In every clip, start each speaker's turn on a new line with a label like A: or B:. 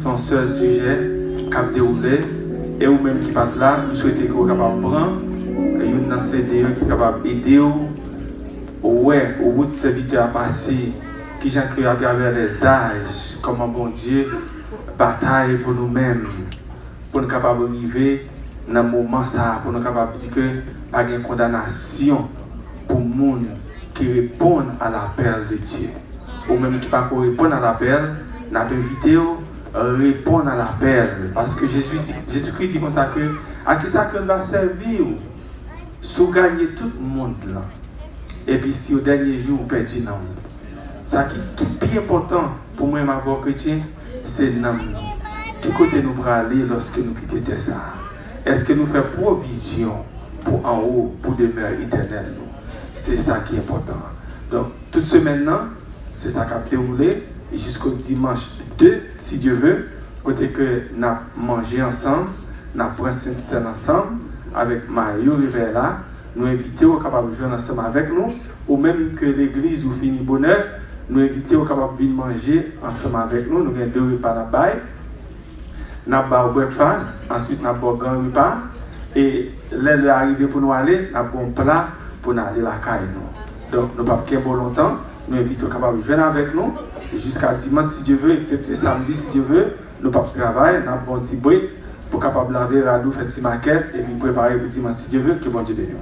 A: Son seul sujet cap déroulé et ou même qui pas là nous souhaitons que vous capable prendre une CD qui capable aider ouais au bout de serviteur à passer qui j'ai créé à travers les âges comment bon Dieu bataille pour nous-mêmes pour nous capable arriver dans le moment ça pour nous capable dire que pas de condamnation pour monde qui répondent à l'appel de Dieu ou même qui pas répondre à l'appel n'a pas invité répondre à l'appel parce que Jésus-Christ dit comme ça que à qui ça qu'on va servir sous gagner tout le monde là et puis si au dernier jour vous perdez non ça qui est bien important pour moi ma voix chrétien c'est non qui côté nous pour aller lorsque nous quittons ça est-ce que nous faisons provision pour en haut pour demeure éternelle c'est ça qui est important donc toute semaine là c'est ça qui a déroulé jusqu'au dimanche 2, si Dieu veut, côté que nous avons mangé ensemble, nous avons pris Saint-Saëns ensemble, avec Mario Rivera, nous invitons capables de jouer ensemble avec nous, ou même que l'église ou fini bonheur, nous invitons capables de manger ensemble avec nous, nous avons 2 repas là-bas, nous avons breakfast, ensuite nous avons un grand repas, et là, arrivé pour nous aller, nous avons un plat pour nous aller à la caille. Donc, nous n'avons pas bon longtemps, nous invitons capables de venir avec nous, jusqu'à dimanche si Dieu veut, excepté samedi si Dieu veut, nous pas travail, nous avons un petit break pour capable laver la faire une petite maquette et puis préparer pour dimanche si Dieu veut, que bon Dieu bénisse.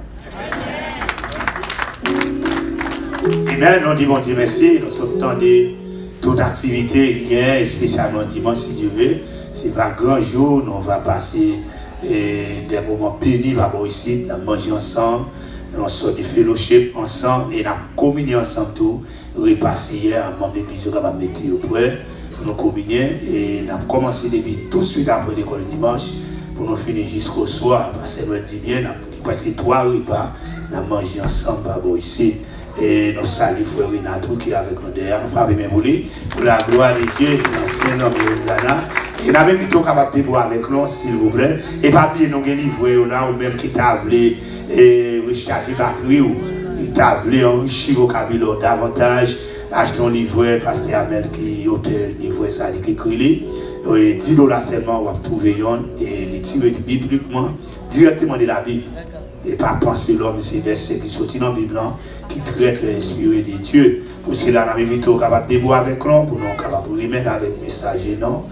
B: Amen, nous disons Dieu merci, nous sommes dans toute activité qui est, spécialement dimanche si Dieu veut, c'est pas grand jour, nous va passer des moments bénis là-bas ici, nous manger ensemble. Nous sommes de fellowship ensemble et nous avons communié ensemble tout. Repasser hier, un membre de l'église qui va mettre au point pour nous communier et nous avons commencé depuis tout de suite après l'école dimanche pour nous finir jusqu'au soir. Parce que nous dit bien, nous avons presque 3 repas, nous avons mangé ensemble là-bas ici. Et nous saluons frère Renato qui est avec nous derrière. Nous faisons bien pour la gloire de Dieu, c'est l'ancien homme de Lana. Et nous avons invité capable de boire avec nous, s'il vous plaît. Et pas oublier nous livrer là ou même qui t'a voulu recharger batterie ou il t'a voulu enrichir vos vocabulaire davantage acheter un livret, pasteur Amel qui auteur livret ça, qui écrit et $10 seulement, on va trouver et les tirer bibliquement, directement de la Bible. Et pas penser l'homme, c'est verset qui sortit dans la Bible, qui est très très inspiré de Dieu. Pour cela, on a plutôt capable de déboire avec l'homme, pour nous capable de remettre avec le message, non.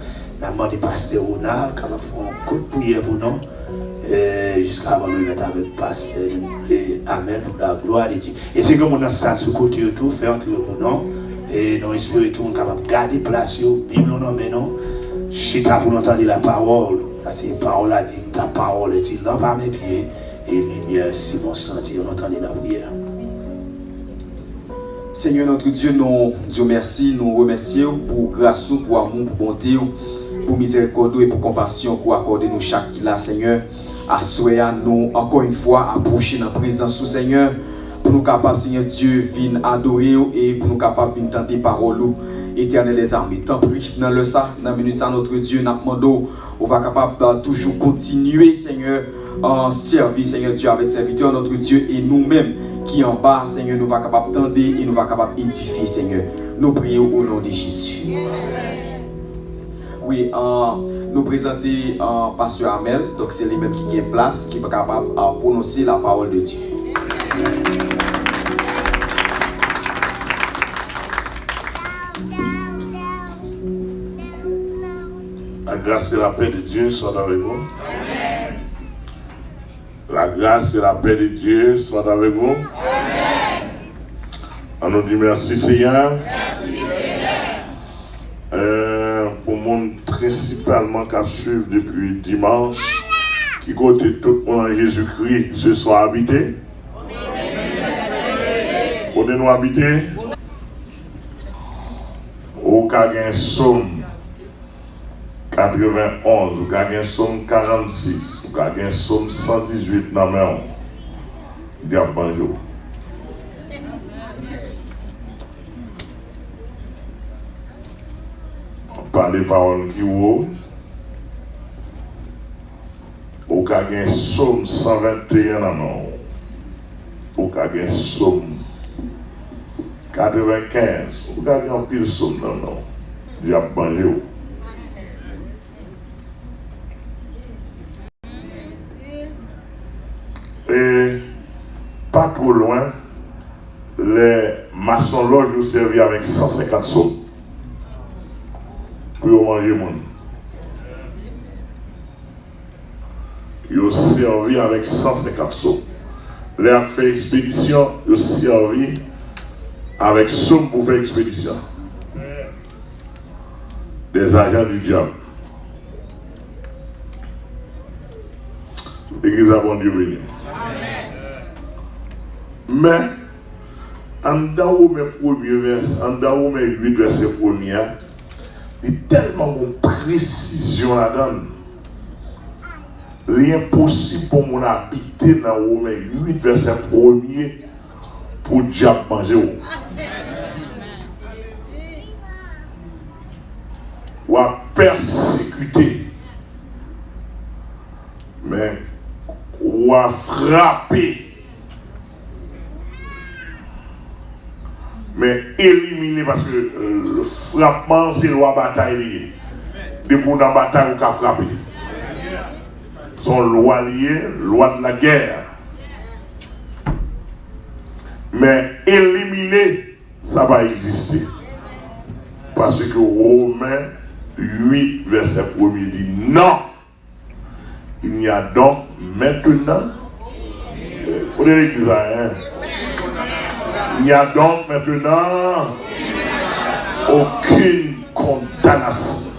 B: La demande du pasteur Ronald, capable de faire un coup de prière pour nous, jusqu'à avant de mettre avec le pasteur Amen pour la gloire de Dieu. Et c'est comme on a ça sur côté tout, faire entrer pour nous, et nous espérons tout capable de garder place, Bible non, mais non, chita pour entendre la parole. La parole a dit, ta parole est là par mes pieds. Et lumière, si mon senti, on entend la prière.
C: Seigneur notre Dieu, nous Dieu merci, nous remercions pour grâce, pour amour, pour bonté, pour miséricorde et pour compassion pour accorder nous chaque là, Seigneur. Assoyez nous encore une fois approcher dans la présence du Seigneur pour nous capables, Seigneur Dieu, venir adorer et pour nous capables de tenter parole éternel des armées. Tant pis dans le ça, dans minute ça notre Dieu, n'a demandé, on va capable toujours continuer, Seigneur, en service, Seigneur Dieu, avec serviteur notre Dieu et nous-mêmes qui en bas, Seigneur, nous va capable tendre et nous va capable édifier, Seigneur. Nous prions au nom de Jésus. Oui, nous présenter Pasteur Amel, donc c'est lui-même qui a place, qui est capable de prononcer la parole de Dieu.
D: La grâce et la paix de Dieu soient avec vous. Amen. La grâce et la paix de Dieu soient avec vous. Amen. On nous dit merci Seigneur. Merci Seigneur. Pour le monde principalement qui suit depuis dimanche, qui côté tout le monde en Jésus-Christ ce soir habité. Où nous habiter? Au Caguen Somme 91, ou Caguen Somme 46, ou Caguen Somme 118 dans la main. Diable bonjour. Par les paroles qui ont, au Caguen Somme 121 dans la main. Au Caguen Somme 95, ou Caguen pile Somme dans la main. Diable bonjour. Et pas trop loin, les maçons loges ont servi avec 150 sommes pour manger le monde. Ils ont servi avec 150 sommes. Les a fait expédition, ils ont servi avec sommes pour faire expédition. Des agents du diable. L'église a bon Dieu béni. Mais, en dehors de mes premiers versets, en dehors de mes 8 versets premiers, il y a tellement de précision là-dedans. L'impossible pour mon habiter dans mes 8 versets premiers pour diable manger. Ou à persécuter. Mais, ou à frapper. Mais éliminer parce que le frappement c'est loi bataille. Depuis dans la bataille on a frappé. Son loi liée, loi de la guerre. Mais éliminer, ça va exister. Parce que Romains 8 verset 1 dit non. Il n'y a donc maintenant. Vous avez dit ça, hein? Il n'y a donc maintenant aucune condamnation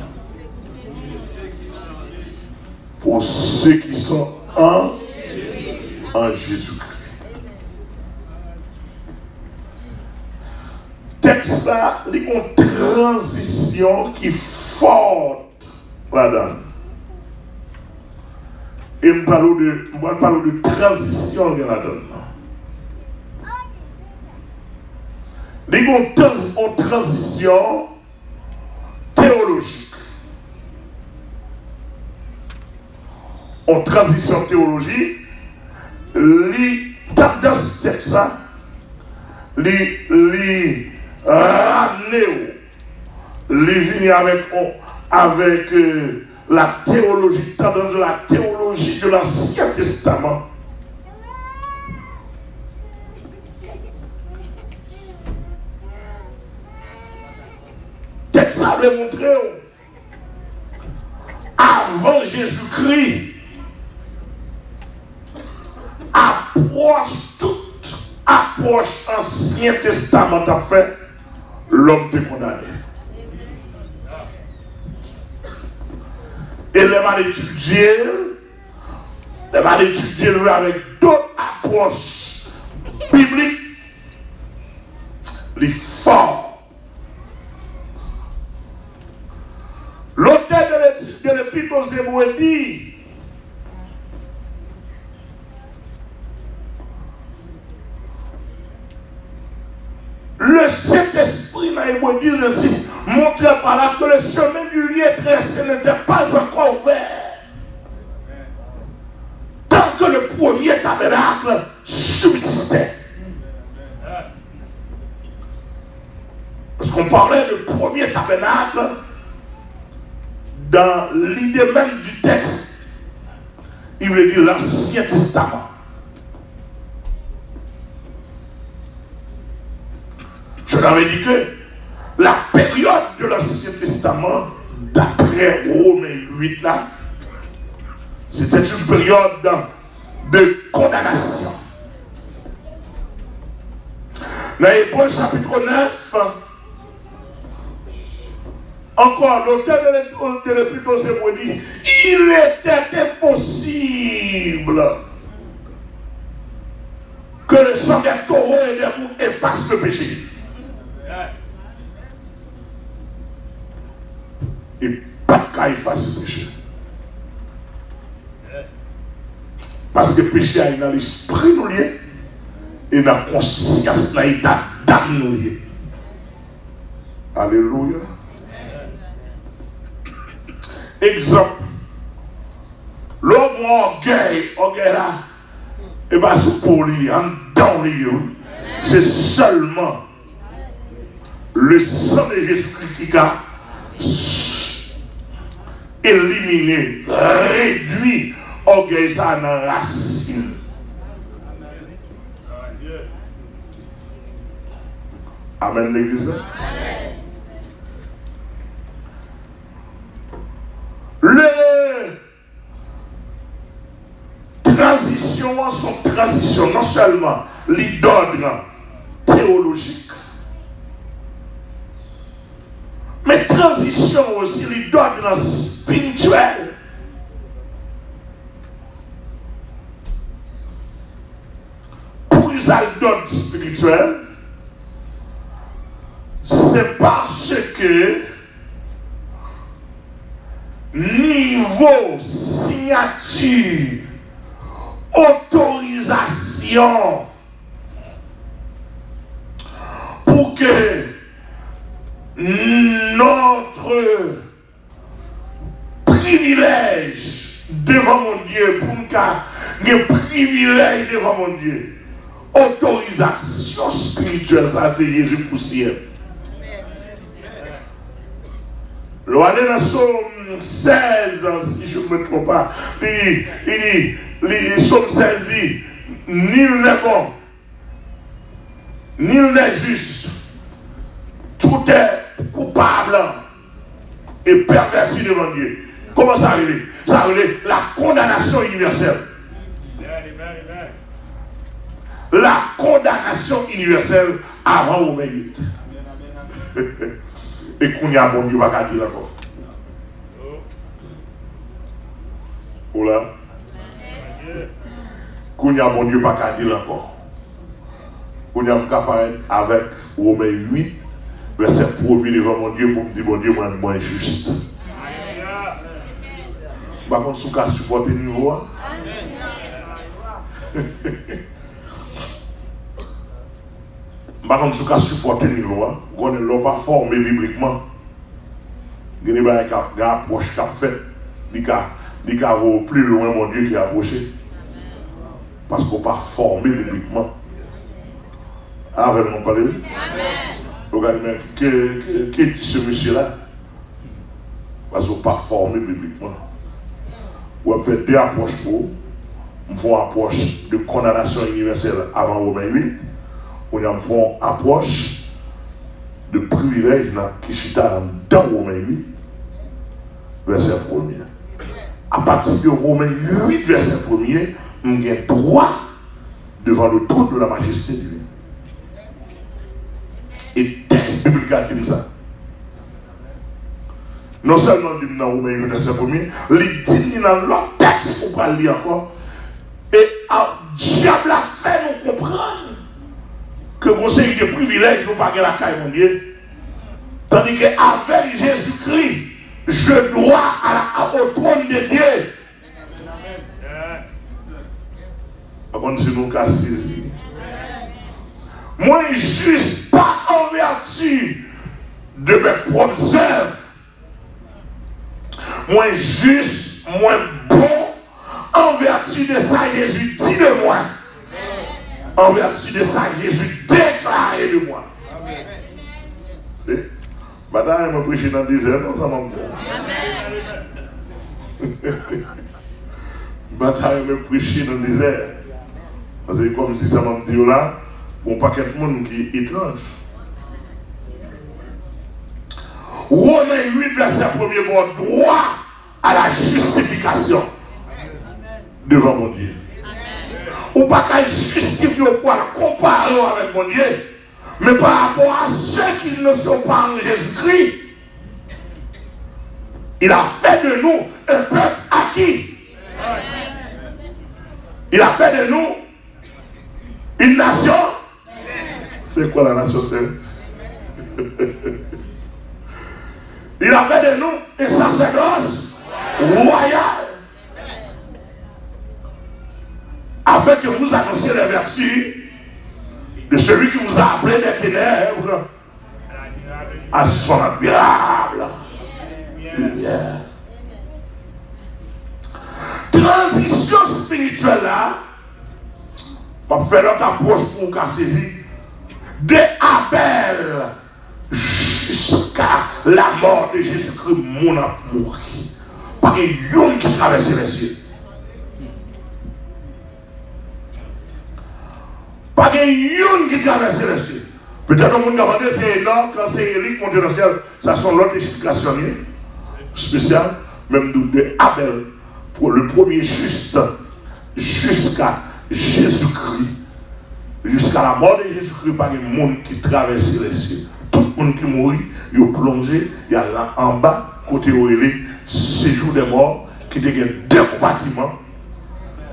D: pour ceux qui sont en Jésus-Christ. Texte là, il y a une transition qui est forte là-dedans. Et je parle de transition là-dedans. Il y a une transition théologique. En transition théologique, dans ce texte-là, ramener, les venir avec la théologie, tendance de la théologie de l'Ancien Testament. Texte ça veut montrer avant Jésus-Christ, toute approche Ancien Testament a fait, l'homme est condamné. Et les mal étudier avec d'autres approches bibliques, les forts. L'auteur de l'Épître aux Hébreux dit le Saint-Esprit dans Hébreux 10, montrait par là que le chemin du lieu tracé n'était pas encore ouvert. Tant que le premier tabernacle subsistait. Parce qu'on parlait du premier tabernacle, dans l'idée même du texte, il voulait dire l'Ancien Testament. Je l'avais dit que la période de l'Ancien Testament, d'après Romains 8 là, c'était une période de condamnation. Dans Hébreux chapitre 9, encore, l'auteur de l'Épître aux Hébreux dit, il était impossible que le sang des taureaux et des boucs efface le péché. Et pas qu'à effacer le péché. Parce que le péché a dans l'esprit nous lié et dans la conscience, dans l'état d'âme nous lié. Alléluia. Exemple, l'homme orgueil là, et bien c'est pour lui, en dans lui, c'est seulement le sang de Jésus-Christ qui a éliminé, réduit orgueil ça dans la racine. Amen l'église. Les transitions sont transitions, non seulement les dogmes théologiques, mais transition aussi les dogmes spirituels. Pour les dogmes spirituels, c'est parce que niveau, signature, autorisation pour que notre privilège devant mon Dieu, pour nous privilège devant mon Dieu, autorisation spirituelle, ça c'est Jésus pour ciel. L'année dans Somme 16, si je ne me trompe pas, il dit, Somme 16 dit, nul n'est bon, nul n'est juste, tout est coupable et perverti devant Dieu. Comment ça arrive? Ça arrive la condamnation universelle. La condamnation universelle avant Romains 8. Et qu'on y a bon Dieu va pas dire encore. Oula. Qu'on y a bon Dieu pas dire encore. Qu'on y a capable avec Romains 8, verset 1er devant mon Dieu pour me dire bon Dieu, moi juste. Par contre, si vous pouvez supporter le niveau. Par contre, si vous pouvez supporter le niveau, on ne l'a pas formé bibliquement. Il y a une approche qui a fait, il y a plus loin mon Dieu qui a approché. Parce qu'on n'a pas formé bibliquement. Avec mon parler. Regardez, mais qui est ce monsieur-là? Parce qu'on n'est pas formé bibliquement. On a fait deux approches pour. On fait une approche de condamnation universelle avant Romains 8. On a fait une approche de privilège qui chita dans Romains 8, verset 1er. À partir de Romains 8, verset 1er, on a droit devant le trône de la majesté divine. Et texte biblique dit ça. Non seulement dit dans Romains 8, verset 1er, il dit dans l'autre texte, on va lire encore. Et le diable a fait nous comprendre que vous avez des privilèges, nous ne pas la caille, mon Dieu. Tandis qu'avec Jésus-Christ, je dois au trône de Dieu. Par contre, si nous cassons, moi, juste pas en vertu de mes propres œuvres. Moi, juste, moi, bon, en vertu de ça, Jésus dit de moi. En vertu de ça, Jésus déclaré de moi. C'est madame, je prêche dans le désert, non, ça m'a dit. Bataille, je prêche dans le désert. Parce que comme si ça m'a dit là, bon paquet de monde qui est étrange. Romains 8, verset 1er, bon droit à la justification devant mon Dieu. Ou pas qu'à justifier ou pas comparer avec mon Dieu, mais par rapport à ceux qui ne sont pas en Jésus-Christ, il a fait de nous un peuple acquis. Il a fait de nous une nation. C'est quoi la nation sainte? Il a fait de nous un sacerdoce royal. Afin que vous annonciez les vertus de celui qui vous a appelé des ténèbres à son admirable lumière. Transition spirituelle là, on va faire notre approche pour qu'on saisisse de Abel jusqu'à la mort de Jésus-Christ, mon amour. Pas qu'il y ait un qui traverse les cieux. Pas qu'il y ait un qui traverse les cieux. Peut-être que vous me demandez, c'est énorme, quand c'est Éric monté dans le ciel, ça sont l'autre explication spéciale, même de Abel, pour le premier juste, jusqu'à Jésus-Christ. Jusqu'à la mort de Jésus-Christ, pas de monde qui traverse les cieux. Tout le monde qui mourit, il est plongé, il y a là en bas, côté où il est, séjour des morts, qui dégaine deux compartiments.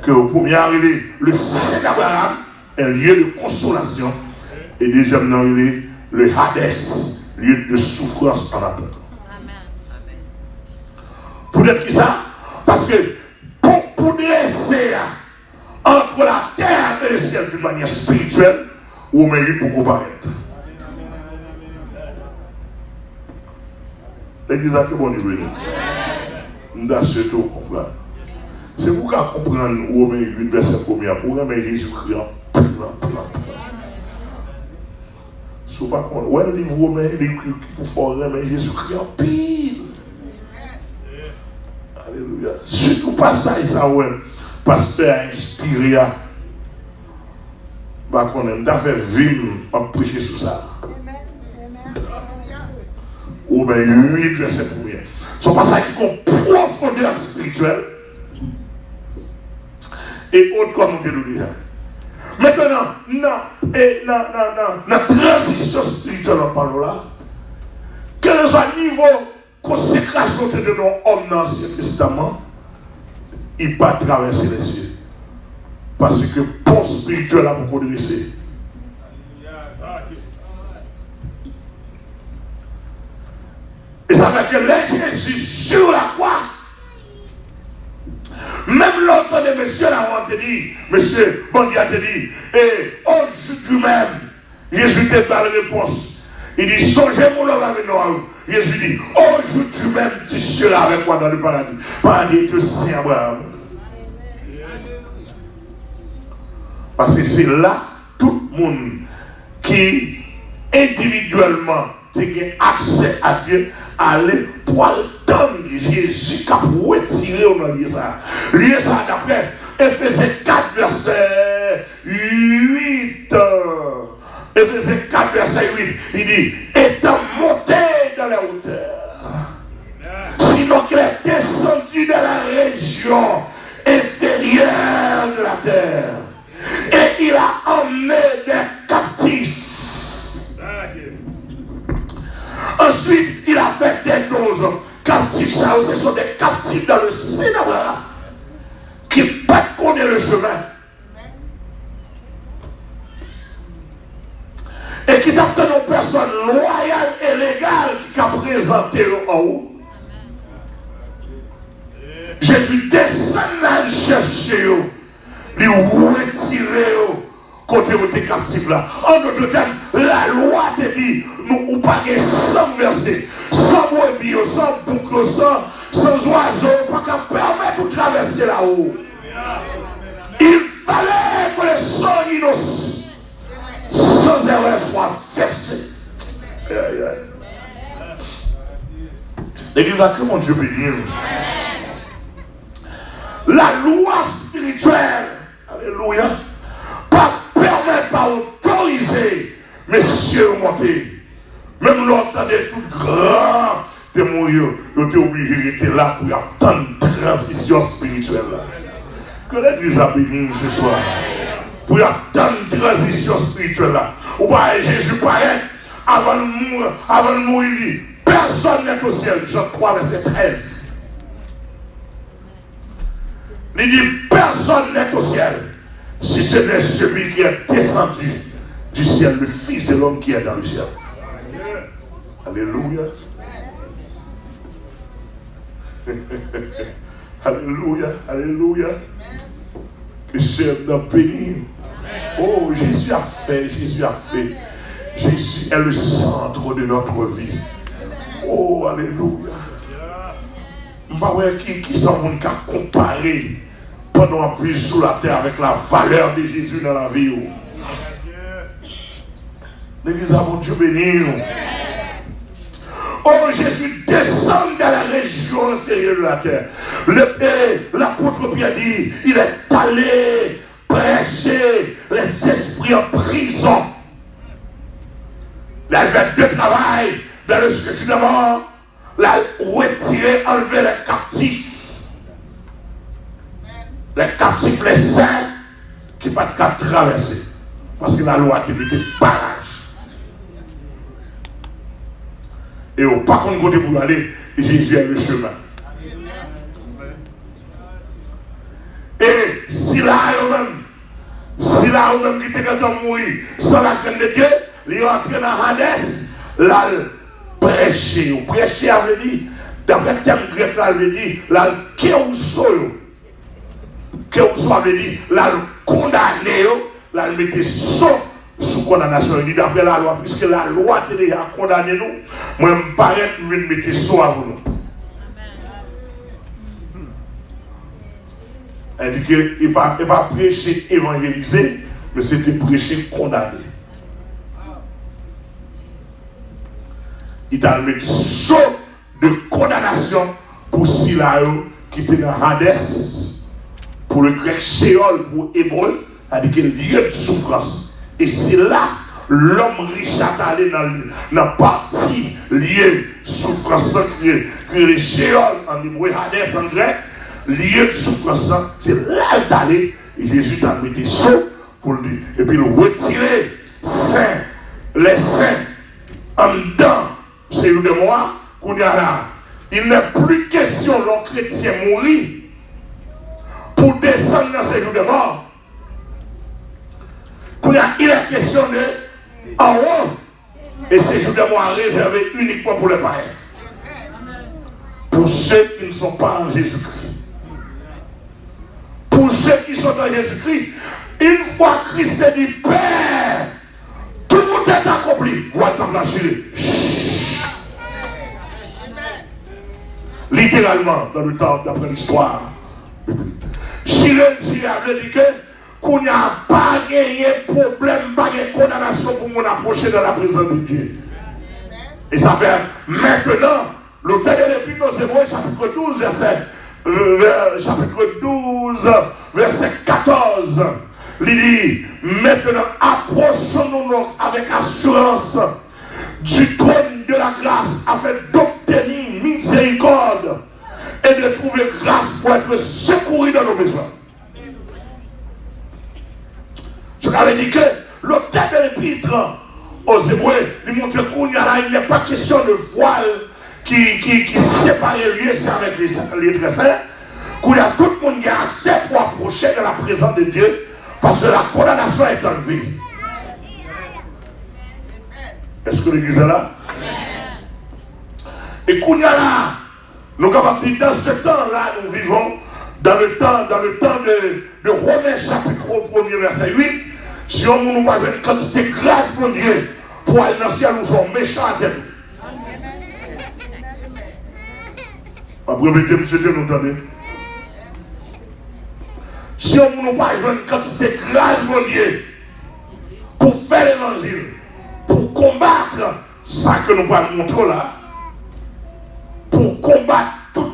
D: Que au premier arrivé, le Saint d'Abraham, un lieu de consolation, et deuxième arrivé, le Hadès, lieu de souffrance en attente. Pour être qui ça? Parce que pour dresser entre la terre et le ciel d'une manière spirituelle, ou mérite pour comparaître. L'église a que bon niveau. Nous avons surtout comprendre. C'est pour qu'on comprenne Romains 8, verset 1er, pour que Jésus-Christ en plan. Si vous ne comprenez pas, le livre Romains, il écrit pour faire mais Jésus-Christ en pile. Alléluia. Surtout pas ça, ouais. Pasteur a inspiré. Bah, qu'on aime, fait vivre en prêcher sur ça. Ou bien 8 verset 1er. C'est pas ça qui ont profondeur spirituelle. Et autre comme on peut le dire. Maintenant, la transition spirituelle en parlant là, quel est le niveau de consécration de nos hommes dans l'Ancien Testament, il ne peut pas traverser les cieux. Parce que pour spirituel a beaucoup de laisser. Et ça veut dire que les Jésus sur la croix, même l'autre de monsieur là, on te dit, monsieur Bondi a te dit, et aujourd'hui même, Jésus te donne la réponse. Il dit, songez mon homme avec nous. Jésus dit, aujourd'hui même, tu seras avec moi dans le paradis. Paradis est aussi Abraham. Parce que c'est là tout le monde qui individuellement, tu as accès à Dieu, aller pour attendre Jésus qui a retiré au nom de ça. Lié ça d'après Éphésiens 4, verset 8. Éphésiens 4, verset 8, il dit, étant monté dans la hauteur, sinon qu'il est descendu dans la région inférieure de la terre, et il a emmené des captifs. Ensuite, il a fait des doses captifs. Ça, ce sont des captifs dans le Sénat qui ne peuvent pas connaître le chemin. Et qui t'attendent une personne loyale et légale qui a présenté en haut. Jésus descend là chercher, lui retirer côté où tu es captif là. En d'autres termes, la loi te dit, nous ne pas sans verset, sans brebis, sans boucle, sans oiseau, pas qu'à permettre de traverser là-haut. Il fallait que les sangs innocents, sans erreur, soient versés. L'église a que mon Dieu béni. La loi spirituelle, alléluia, pas permettre, pas autoriser, messieurs, monter. Même l'entendez tout grand témoin, vous êtes obligé de rester là pour attendre une transition spirituelle. Que l'église a béni ce soir. Pour attendre une transition spirituelle là. Ou pas Jésus paraît avant de mourir. Personne n'est au ciel. Jean 3, verset 13. Il dit personne n'est au ciel si ce n'est celui qui est descendu du ciel, le Fils de l'homme qui est dans le ciel. Alléluia. Alléluia. Alléluia. Que c'est d'un béni. Oh, Jésus a fait, Jésus a fait. Jésus est le centre de notre vie. Oh, alléluia. Qui s'en vont qu'à comparer pendant un vie sous la terre avec la valeur de Jésus dans la vie. L'église a mon Dieu béni. Oh, Jésus descend dans la région inférieure de la terre. L'apôtre Pierre dit, il est allé prêcher les esprits en prison. Il a fait deux travail dans le sujet de mort. La retirer, enlever les captifs. Les captifs, les saints, qui ne peuvent pas traverser. Parce que la loi te dit barrage. Et au pas qu'on côté pour aller, Jésus est le chemin. Et si là, même qui était quand on mourit, sans la crainte de Dieu, il est entré dans Hades, là, prêcher. Ou prêcher avait dit, d'après le terme grec, là, avait dit, là, kéouso avait dit, là, condamné, là, il mettait sous condamnation. Il dit, d'après la loi, puisque la loi te dit à condamner nous, moi, je me paraît que je vais mettre sous à vous. Elle dit qu'il ne va pas prêcher, évangéliser, mais c'était prêcher, condamner. Il t'a mis saut de condamnation pour Silaïo qui était dans Hades, pour le grec Sheol, pour Hébreu, c'est-à-dire qu'il y a lieu de souffrance. Et c'est là l'homme riche est allé dans la partie liée de souffrance, que le Sheol en hébreu, Hades en grec, lieu de souffrance, c'est là qu'il est allé, et Jésus t'a mis des sauts pour lui, et puis le retirer les saints en dedans. C'est nous de moi qu'on y a là. Il n'est plus question d'un chrétien mourir pour descendre dans ces jours de mort. Il est question de en haut. Et ces jours de mort réservés uniquement pour les païens. Pour ceux qui ne sont pas en Jésus-Christ. Pour ceux qui sont en Jésus-Christ, une fois Christ dit Père, tout est accompli. Voilà ta blanchir. Littéralement, dans le temps d'après l'histoire. Chile avait dit que qu'on n'y a pas gagné problème, pas de condamnation pour mon approcher dans la présence de Dieu. Et ça fait maintenant, le dernier épître aux Hébreux, chapitre 12, verset 14. Il dit, maintenant approchons-nous avec assurance du trône de la grâce afin d'obtenir miséricorde et de trouver grâce pour être secouru dans nos besoins. Je t'avais dit que le texte de l'épître aux Hébreux, il montre qu'il n'y a pas question de voile qui sépare les lieux avec les très saints, qu'il y a tout le monde qui a accès pour approcher de la présence de Dieu parce que la condamnation est enlevée. Est-ce que l'église est là? Et qu'on y a là, nous avons dit dans ce temps-là, nous vivons dans le temps de Romains chapitre 1er verset 8. Si on nous voit une quantité de grâce pour Dieu, pour aller dans le ciel, nous sommes méchants à tête. Après, monsieur Dieu, nous entendez? Si on nous voit une quantité de grâce pour Dieu, pour faire l'évangile, pour combattre ça que nous allons montrer là, pour combattre tout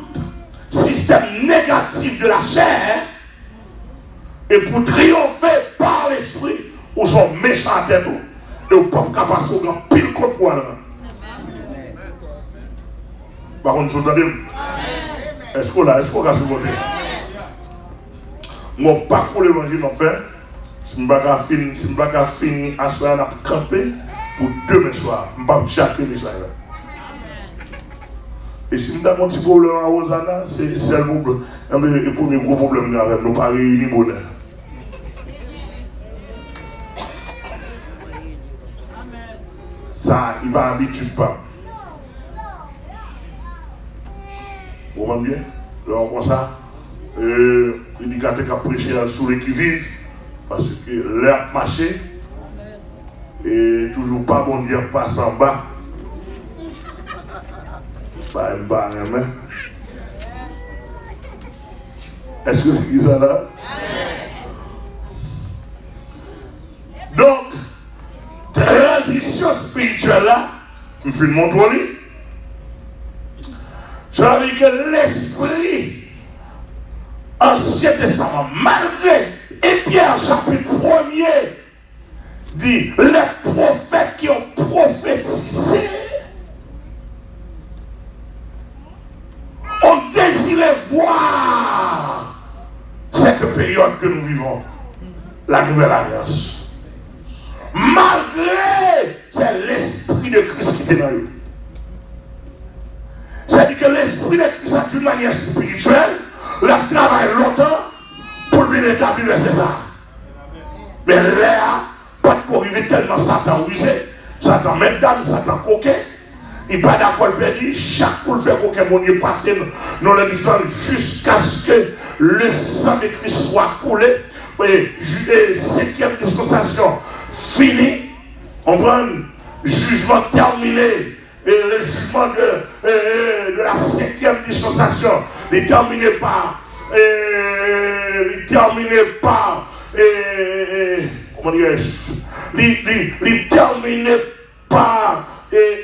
D: système négatif de la chair, et pour triompher par l'esprit, où sont méchants à tête, et où pas capable de faire pile contre moi. Par contre, vous entendez? Est-ce qu'on a se voter? Mon parcours l'évangile en fait, si je ne suis pas fini à ce moment-là, je camper pour demain soir. Je ne vais pas chaque Israël. Et si nous avons un petit problème à Hosanna, c'est le problème. Le premier gros problème avec nous, pas réunir bonheur. Ça, il va habitude pas. Vous comprenez bien? Alors, comme ça, l'éducateur qui a prêché sur les qui-vivent, parce que l'air marché, et toujours pas bon Dieu passe en bas. Pas un bas, hein? Est-ce que l'église est là? Donc, transition spirituelle là, je me montrer. Ça veut dire que l'esprit Ancien Testament, malgré, et Pierre chapitre 1er dit, les prophètes qui ont prophétisé ont désiré voir cette période que nous vivons, la nouvelle alliance. Malgré, c'est l'esprit de Christ qui était dans eux. C'est-à-dire que l'esprit de Christ, d'une manière spirituelle, leur travaille longtemps pour lui établir le César. Mais là, pas de quoi arriver tellement Satan usé, Satan mesdames, Satan coquet. Il n'est pas d'accord perdu, chaque pour le faire coquet, mon Dieu passé dans la différence jusqu'à ce que le sang de Christ soit coulé. Et cinquième dispensation finie, on prend jugement terminé. Et le jugement de la cinquième dispensation, déterminé par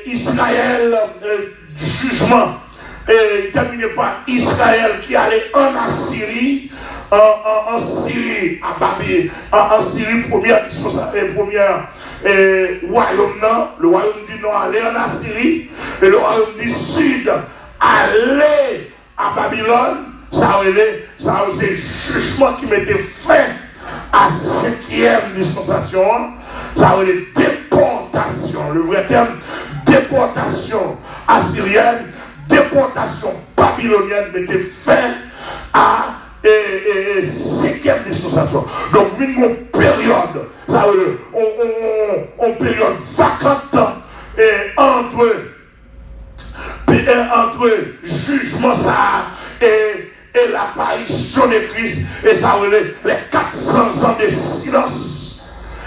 D: Israël, jugement, terminé par Israël qui allait en Assyrie, en Syrie, à Babylone, en Syrie, première royaume nord, le royaume du nord allait en Assyrie, et le royaume du sud allait à Babylone. Ça c'est le jugement qui mettait fin à la 5e dispensation. Ça a été déportation, le vrai terme, déportation assyrienne, déportation babylonienne mettait fin à la 5e dispensation. Donc, une période, ça veut dire, on période vacante entre jugement ça et l'apparition de Christ, et ça veut dire les 400 ans de silence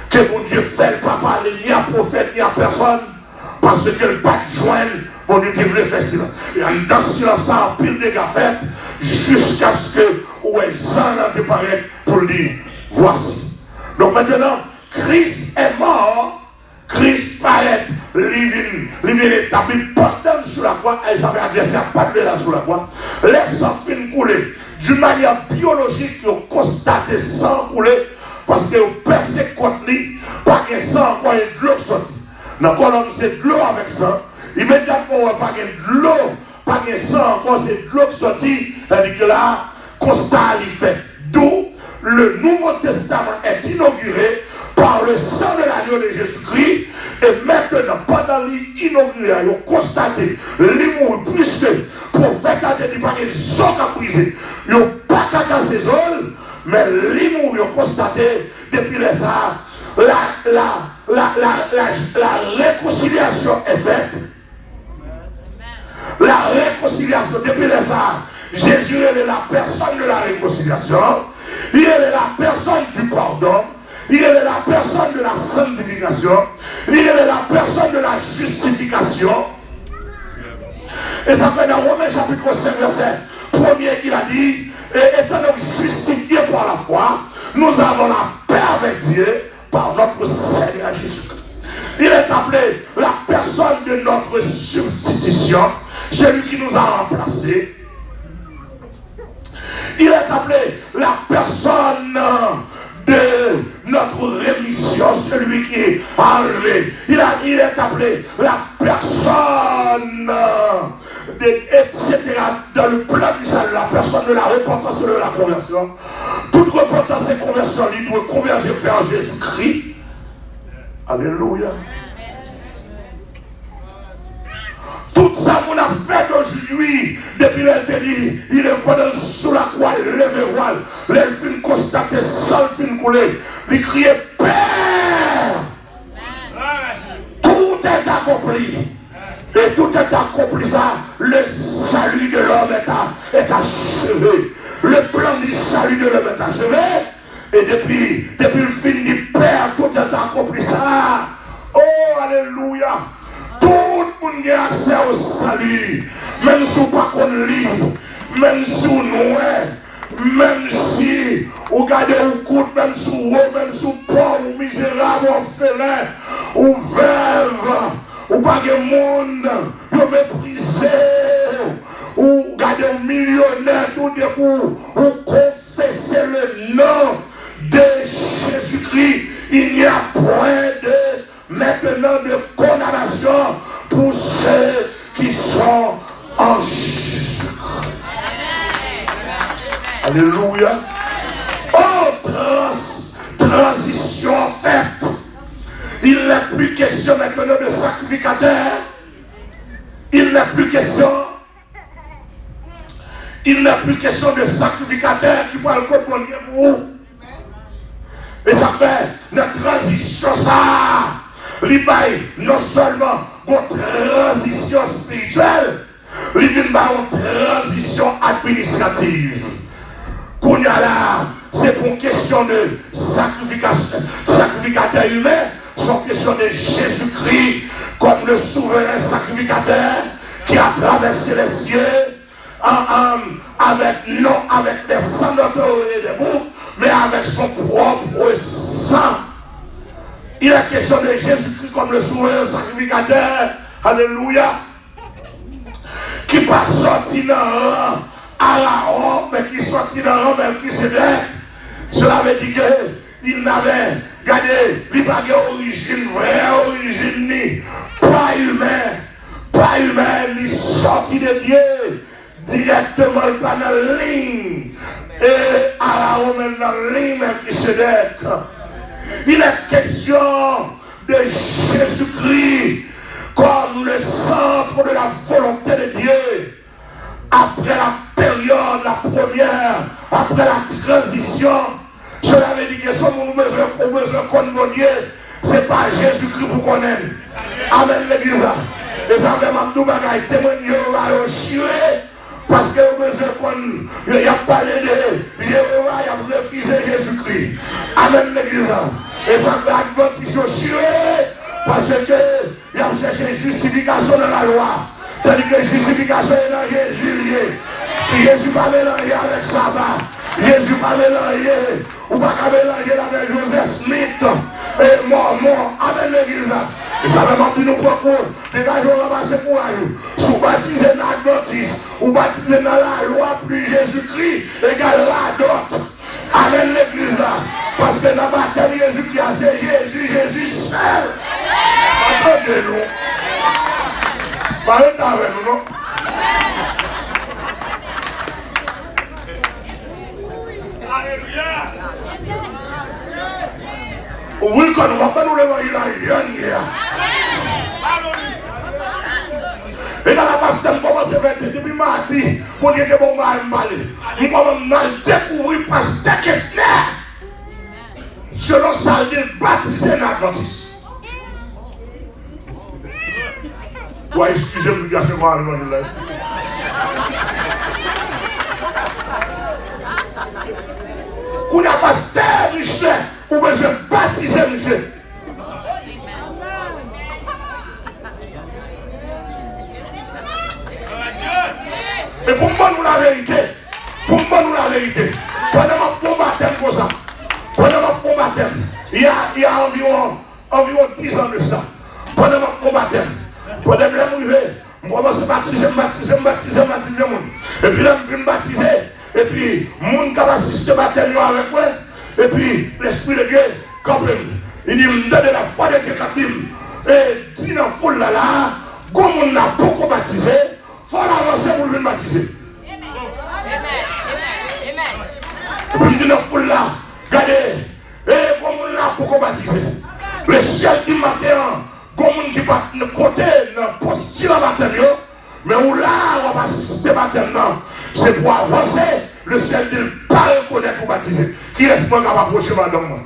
D: que mon Dieu fait, le papa, ni à prophète, ni à personne, parce que le pas de joindre, mon Dieu voulait faire silence. Et dans ce silence, ça a pile de gars fait, jusqu'à ce que où est Jean a déparé pour dire, voici. Donc maintenant, Christ est mort, Christ paraît, il vient établi pendant sur la croix, et j'avais adressé à pas de là sur la croix, les sangs fin couler. D'une manière biologique, ils ont constaté sang couler, parce que vous percez contre lui, pas que sang, quoi, et de l'eau sortie. Dans le colonne, c'est de l'eau avec sang. Immédiatement, on pas de l'eau, pas de sang, quoi, c'est de l'eau sortie. C'est-à-dire que là, constat, il fait. D'où le Nouveau Testament est inauguré par le sang de l'agneau de Jésus-Christ. Et maintenant, pendant l'inauguration, ils ont constaté l'amour plus que prophète a dit pas que les os à briser. Ils n'ont pas qu'à casser les os, mais l'amour, ils ont constaté depuis les arts. La réconciliation est faite. La réconciliation depuis les arts. Jésus est la personne de la réconciliation. Il est la personne du pardon. Il est la personne de la sanctification. Il est la personne de la justification. Et ça fait dans Romains chapitre 5 verset 1er qu'il a dit, étant donc justifiés par la foi, nous avons la paix avec Dieu par notre Seigneur Jésus-Christ. Il est appelé la personne de notre substitution, celui qui nous a remplacés. Il est appelé la personne de notre rémission, celui qui a enlevé. Il est appelé la personne, etc. Dans le plan du salut, la personne de la repentance et de la conversion. Toute repentance et conversion, il doit converger vers Jésus-Christ. Alléluia. Tout ça qu'on a fait aujourd'hui, depuis l'interdit, il est pendant sous la croix, il lève le voile, les films constatés, seul film coulé, il criait Père! Tout est accompli. Et tout est accompli ça. Le salut de l'homme est achevé. Le plan du salut de l'homme est achevé. Et depuis le film du Père, tout est accompli ça. Oh, alléluia. Tout le monde a accès au salut. Même si on pas qu'on lit, même si on nous même si on garde un coup, même si on même si on pauvre, ou misérable, ou félin, ou veuve, ou pas de monde, ou méprisé, ou garde un millionnaire, tout de coup, ou confesser le nom de Jésus-Christ. Il n'y a point de maintenant de condamnation pour ceux qui sont en Jésus-Christ. Alléluia. Oh, transition faite. Il n'est plus question maintenant de sacrificateur. Il n'est plus question. Il n'est plus question de sacrificateur qui va le comprendre pour vous. Et ça fait une transition ça. Non seulement une transition spirituelle, il y a une transition administrative. Qu'on y a là, c'est pour une question de sacrificateur humain, c'est une question de Jésus-Christ comme le souverain sacrificateur qui a traversé les cieux non avec des sangs et des boucs, mais avec son propre sang. Il est question de Jésus-Christ comme le souverain sacrificateur, alléluia, qui pas sorti dans Aaron, mais qui sorti dans Melchisédek. Cela veut dire qu'il n'avait gardé, il n'avait pas d'origine, vraie origine, ni pas humain, il sorti de Dieu, directement dans la ligne, et Aaron dans la ligne Melchisédek. Il est question de Jésus-Christ comme le centre de la volonté de Dieu. Après la période, la première, après la transition, cela veut dire que si nous avons besoin de connaître Dieu, ce n'est pas Jésus-Christ pour qu'on aime. Amen l'église. Et ça fait ma bagaille, témoigner au chier, parce que vous besoin qu'on y a parlé de Jéhovah, il a refusé Jésus-Christ. Amen l'église. Et ça fait adventis au chier, parce que il a cherché justification dans la loi. Tandis que justification est dans Jésus. Jésus va mélanger avec sabbat. Jésus pas mélangé. Ou pas mélanger avec Joseph Smith. Et mort. Amen l'église là. Et ça va m'appeler nous propos. Dégageons ramasser courage. Si vous baptisez dans l'Adventiste, ou baptisez dans la loi, plus Jésus-Christ égale la dot. Amen l'église là. Parce que dans la baptême, Jésus-Christ, c'est Jésus seul. Attendez-nous. Parlez avec nous, non? Alléluia. Oui, quand on va pas nous l'évangile, il y a rien. Et dans la passe, on commence à faire depuis mardi, pour dire que bon, on va aller. Nous allons découvrir parce que qu'est-ce selon ça, il est baptisé dans l'Adventiste. Ouais, excusez-moi, il y a ce moment là. On n'a pas terre, monsieur, ou bien je baptiser, monsieur. Et pour moi, nous la vérité, pendant mon baptême comme ça, il y a environ 10 ans de ça, pendant mon baptême, pendant que je me commence à baptiser, et puis là, je me baptiser, et puis, mon qui a assisté au baptême avec moi, et puis, l'Esprit de Dieu, quand il dit, me donne la foi de Dieu, et dit dans la foule là, comme on n'a pas beaucoup baptisé, il faut avancer pour le baptiser. Et puis, il dit dans la foule là, regardez, et comme on n'a pas beaucoup baptisé, le ciel du matin, comme on qui va de côté, dans le poste de la baptême, mais où là, on va assister au baptême, c'est pour avancer, le ciel ne pas reconnaître pour baptiser. Qui est-ce qui va approcher madame?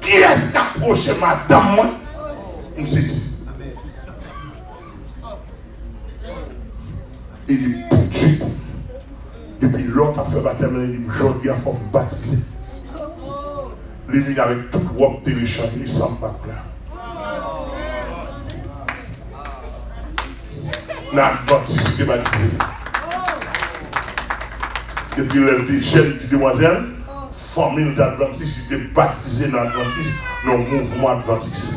D: Qui est-ce qui approche madame? Je me suis dit. Il dit, depuis longtemps, il a fait baptême, il dit, aujourd'hui, il faut me baptiser. Les vignes avec toute robe téléchargée, ils s'en battent là. L'Adventiste est baptisé. Depuis l'elle était jeune petite demoiselle, famille d'Adventiste, il était baptisé dans l'Adventiste, dans le mouvement Adventiste.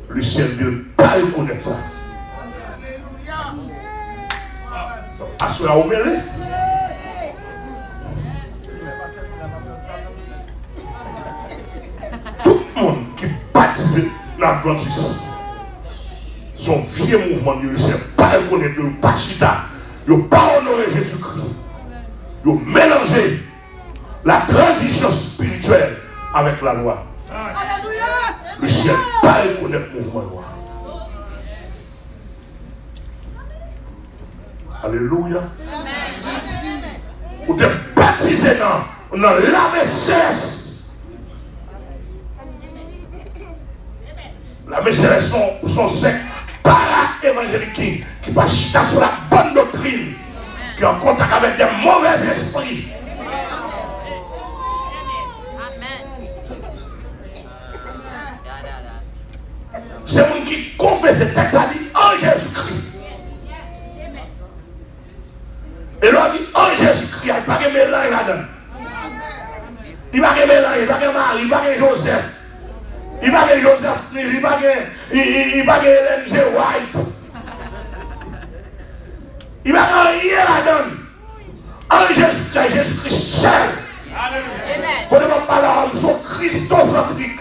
D: Le ciel ne veut pas reconnaître ça. À ce là, où elle est? Tout le monde qui baptise dans l'Adventiste, son vieux mouvement, il ne sait pas reconnaître, il ne pas chita, il ne pas honorer Jésus-Christ. Il a mélangé la transition spirituelle avec la loi. Le ciel ne pas reconnaître le mouvement de loi. Alléluia. Vous êtes baptisé dans l'âme céleste. La céleste sont secs para-évangéliques qui passent sur la bonne doctrine, qui ont en contact avec des mauvais esprits. C'est un qui confesse ce texte à dit en Jésus-Christ. Et l'on dit en Jésus-Christ, il n'y a pas de mélange là-dedans. Il n'y a pas de mélange, il n'y a pas de Marie, il n'y a pas de Joseph. Il n'y a pas de Joseph, il n'y a pas de Hélène G. White. Il n'y a pas de rien là-dedans. En Jésus-Christ, Jésus-Christ seul. Vous ne pouvez pas parler d'homme christocentrique.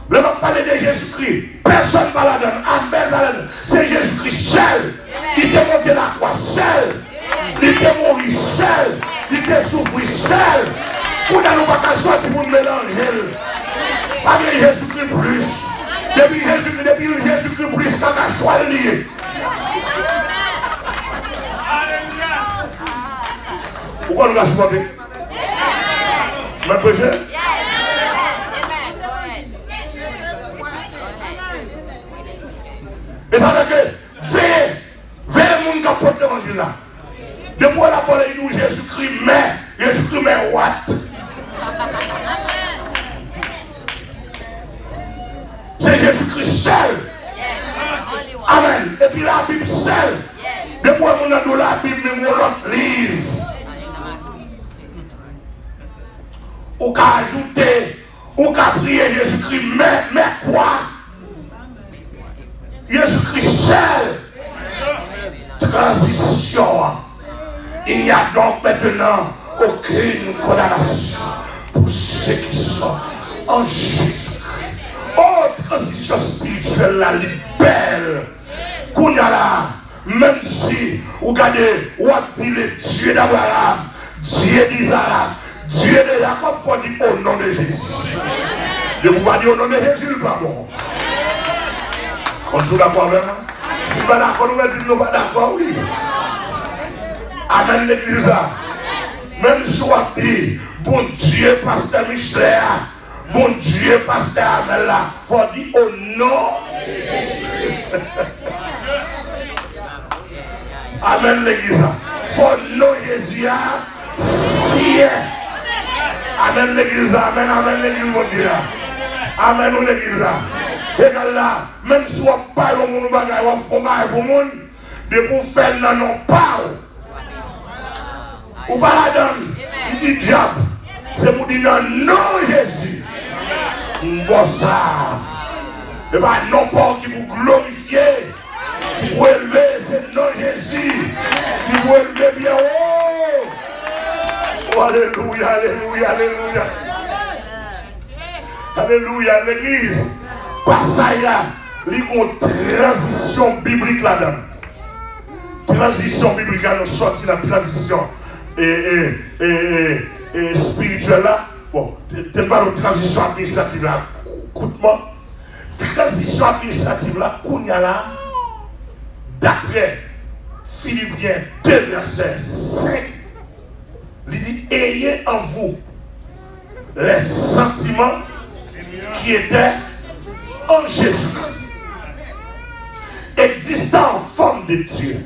D: Ne pas parler de Jésus-Christ. Personne ne parle là-dedans. Amen là-dedans. C'est Jésus-Christ seul. Il t'a monté la croix seul. Il t'a mouru seul. Il t'a souffert seul. Vous n'avez pas qu'à sortir pour mélanger. Pas de Jésus-Christ plus. Depuis Jésus-Christ plus, qu'à choisir. Pourquoi nous l'avons demandé? Même péché? Et ça veut dire que veillez mon qui porte l'évangile là. Depuis la parole, il dit Jésus-Christ mais what? C'est Jésus Jésus-Christ seul. Amen. Et puis la Bible seule. Depuis qu'on a dans la Bible, même l'autre livre. On peut ajouter, on peut prier Jésus-Christ, mais quoi? Jésus-Christ seul. Transition. Il n'y a donc maintenant aucune condamnation pour ceux qui sont en Jésus-Christ. Oh, transition spirituelle, la libère. Qu'on y a là, même si vous regardez, vous dit le Dieu d'Abraham, Dieu d'Isaac, Dieu de Jacob, il faut dire au nom de Jésus. Je vous vais dire au nom de Jésus, pardon. On joue d'accord avec moi? Si vous n'êtes pas d'accord, nous ne pas d'accord, oui. Amen l'église. Même si on dit, bon Dieu, pasteur Michel, bon Dieu, pasteur Amel, il faut dire au nom de Jésus. Amen l'église. Il faut nom Jésus. Amen l'église. Amen, amen l'église, mon Dieu. Amen l'église. Et là, même si on parle au monde, on fait pour le monde, de pour faire non pas. Ou pas la donne, il dit diable. C'est pour dire non Jésus. Bon ça. Et bien non pas qui vous glorifier. Qui vous élever, c'est non Jésus. Qui vous élever bien haut. Oh, alléluia, alléluia, alléluia. Alléluia, l'église. Passage là, il y a une transition biblique là-dedans. Transition biblique, nous sortir la transition et spirituelle là. Bon, tu pas de transition administrative là. Écoute-moi. Transition administrative là, qu'on y a là, d'après Philippiens 2, verset 5, il dit ayez en vous les sentiments qui étaient en Jésus-Christ, existant en forme de Dieu.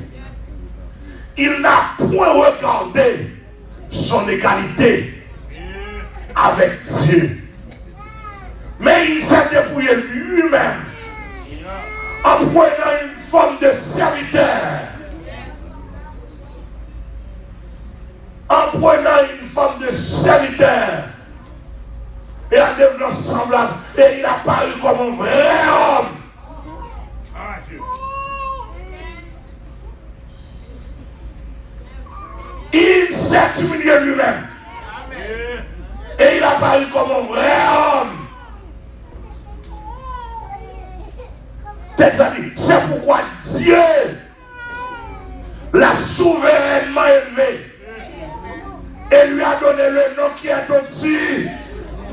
D: Il n'a point regardé son égalité avec Dieu, mais il s'est dépouillé lui-même en prenant une forme de serviteur. En prenant une forme de serviteur et en devenant semblable, et il a paru comme un vrai homme. Il s'est humilié lui-même. Et il a paru comme un vrai homme. C'est pourquoi Dieu l'a souverainement élevé et lui a donné le nom qui est au-dessus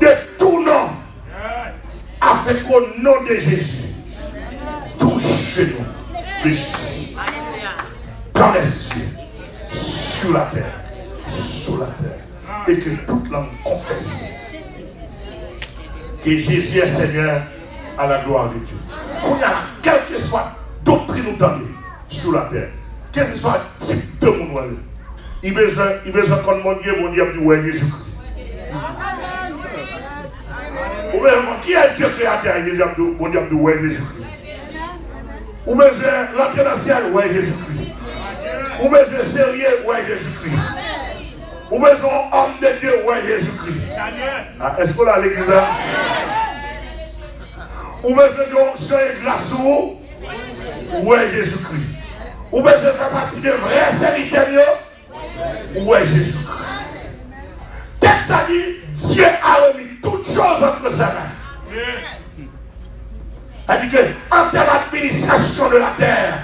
D: de tout nom, afin qu'au nom de Jésus, tout genou fléchisse dans les cieux, sur la terre, et que toute langue confesse que Jésus est Seigneur à la gloire de Dieu. On a quelle que soit doctrine ou donnée sur la terre, quel que soit le type de monde, il besoin qu'on mon Dieu dit ouais Jésus-Christ. Ou bien qui est Dieu créateur, mon Dieu dit ouais Jésus-Christ. Ou besoin l'entrée dans le ciel, ouais Jésus-Christ. Ou besoin sérieux, ouais Jésus-Christ. Ou besoin homme de Dieu, ouais Jésus-Christ. Est-ce qu'on a l'église là? Ou besoin de sang et glace, ouais Jésus-Christ. Ou besoin de faire partie de vrais serviteurs, ouais Jésus-Christ. Texte a dit, Dieu a remis toutes choses entre ses mains. Elle dit que en termes d'administration de la terre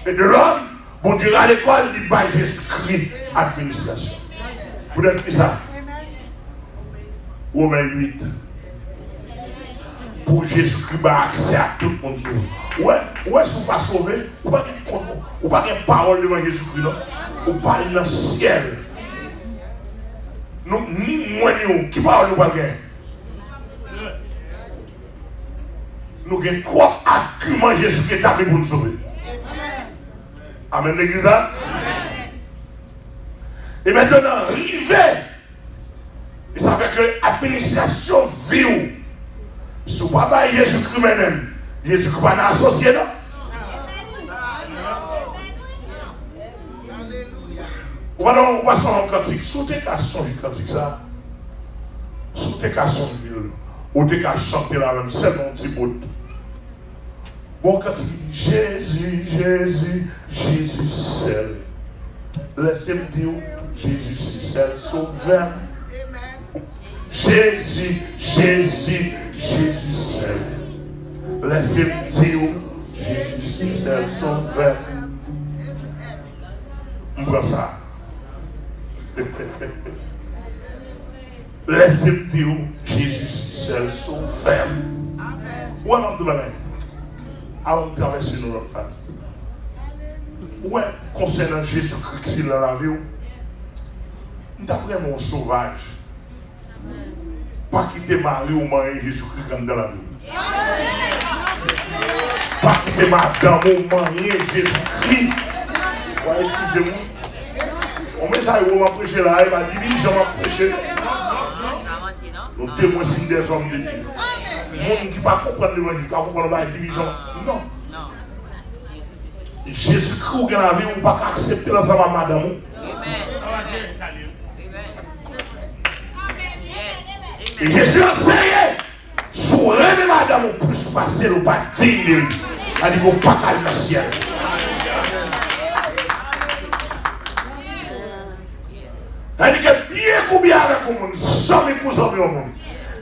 D: et de l'homme, bon Dieu à l'école, il dit bah Jésus-Christ administration. Vous avez dit ça? Romains 8. Pour Jésus-Christ, bah accès à tout le monde. Ouais, si vous ne pas sauvé, vous ne pas de parole devant Jésus-Christ, non? Vous parlez dans le ciel. Nous, ni moi ni vous, qui parle nous pas gagner. Nous avons trois arguments Jésus-Christ établis pour nous sauver. Amen l'église. Et maintenant, rivé. Et ça fait que l'administration vit où? Si vous ne pas Jésus-Christ même, Jésus n'est pas associé, non? On va son cantique. Sous tes cas son cantique ça. Sous tes cas son ou tes cas chanter la même seulement un petit bout. Bon cantique. Jésus, Jésus, Jésus seul. Laissez-moi dire, Jésus seul sauveur. Jésus, Jésus, Jésus seul. Laissez-moi dire, Jésus seul sauveur. On prend ça. Laissez-moi dire, Jésus seul sauveur. Où est-ce que avant de traverser nos phase? Ouais, concernant Jésus-Christ qui l'a lavé, nous avons vraiment un sauvage. Pas quitter Marie ou marier Jésus-Christ comme dans la vie. Pas quitter madame ou marier Jésus-Christ. Ouais, excusez-moi. On met ça, on va prêcher là, il va division, on va prêcher. Nous témoignons des hommes de Dieu. Les gens qui ne comprennent pas l'évangile, qui ne comprennent pas la division. Non. Jésus-Christ qui est dans la vie, on ne peut pas accepter l'ensemble à madame. Et Jésus enseigne, sur les madame, on peut se passer, on ne peut pas dire, on ne peut pas calmer le ciel. C'est-à-dire que bien ou bien avec le monde, 100 000% au monde.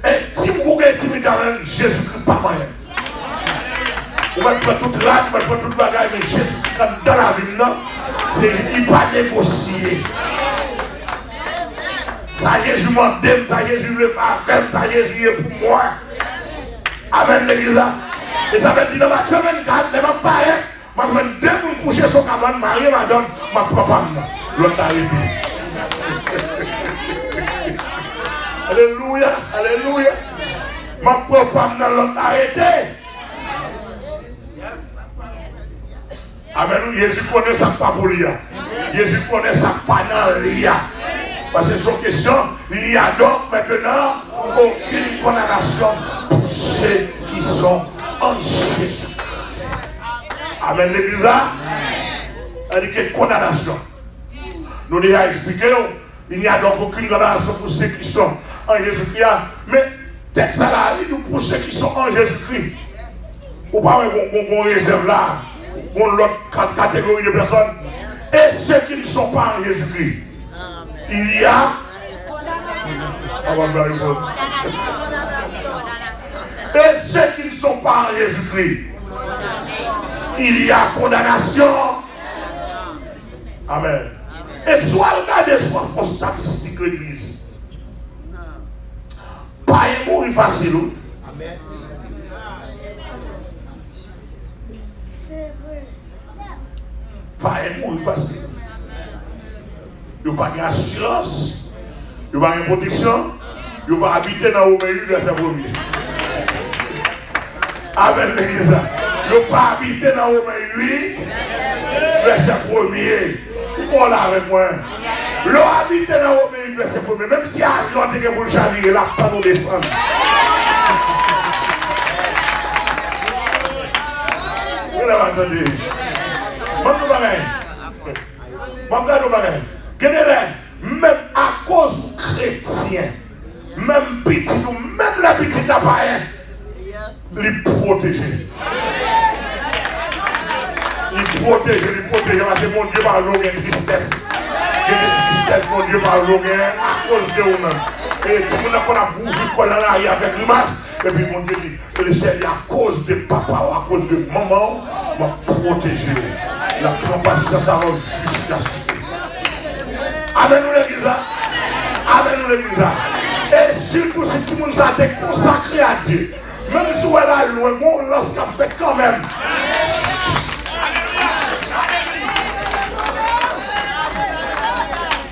D: Et si vous avez intimidé avec Jésus-Christ, pas moyen. Vous ne pouvez pas tout là, vous ne pouvez pas tout bagaille, mais Jésus-Christ, dans la vie, non, il ne peut pas négocier. Ça Jésus m'aime, ça Jésus le fait, ça Jésus est pour moi. Amen, l'église là. Et ça veut dire, dans ma 24, je ne vais pas parler, je vais me dire, je coucher sur cabane, marier madame, ma propre l'autre arrêté. Alléluia, alléluia. Ma propre femme dans l'autre arrêté. Amen. Jésus connaît ça pas pour lui. Jésus connaît ça pas dans lui. Parce que son question, il y a donc maintenant aucune condamnation pour ceux qui sont en Jésus. Amen. L'église là, elle dit que condamnation. Nous déjà expliqué, il n'y a donc aucune condamnation pour ceux qui sont en Jésus-Christ. Mais texte là, il nous pour ceux qui sont en Jésus-Christ. Ou pas qu'on réserve là, pour l'autre catégorie de personnes. Et ceux qui ne sont pas en Jésus-Christ, il y a et ceux qui ne sont pas en Jésus-Christ, il y a condamnation. Amen. Et soit regardez, soit faux statistique l'église. Pas un mot facile. Amen. Pas un mot facile. Il n'y a pas d'assurance, il n'y a pas de protection, il n'y a pas habiter dans le milieu de sa première. Amen, l'église. Il n'y a pas habiter dans le milieu de sa première. Pour là avec moi. L'eau habite dans le milieu de sa première. Même si l'avion est pour le chavirer, là, pas nous descendre. Vous l'avez entendu? Même à cause chrétien, même petit ou même la petite appareil, les protéger. Les protéger, parce que mon Dieu va avoir une tristesse. Il y a une tristesse, mon Dieu va avoir à cause de vous-même. Et tout le monde a bouffé qu'on a avec l'image. Et puis mon Dieu dit, le Seigneur, à cause de papa ou à cause de maman, va protéger. La compassion, ça va jusqu'à ce. Amen, nous l'église là. Amen, nous l'église là. Et surtout si tout le monde s'est consacré à Dieu, même si on est là loin, on lance fait quand même.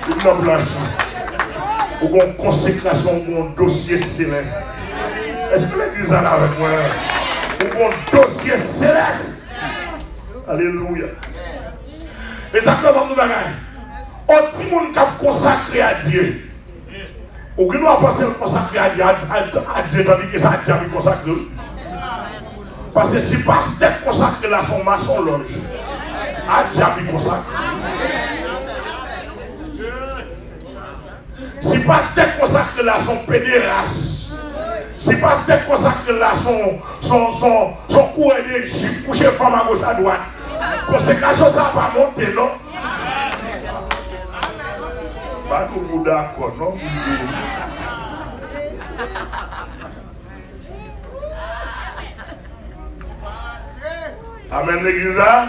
D: Une oblation, ou une consécration, ou un dossier céleste. Est-ce que l'église est là avec moi? Ou un dossier céleste. Alléluia. Et ça comment nous bagaille? On dit monde qui a consacré à Dieu. Ou qui nous a pensé consacrer à Dieu tandis que ça a déjà consacré. Parce que si pasteur consacré là son maçon loge, à diable consacré. Si pasteur consacré là son pédéraste, si pasteur consacré là son coureur d'Égypte, coucher femme à gauche à droite, conséquence ça va pas monter, non? Pas tout le monde d'accord, non? Amen l'église là.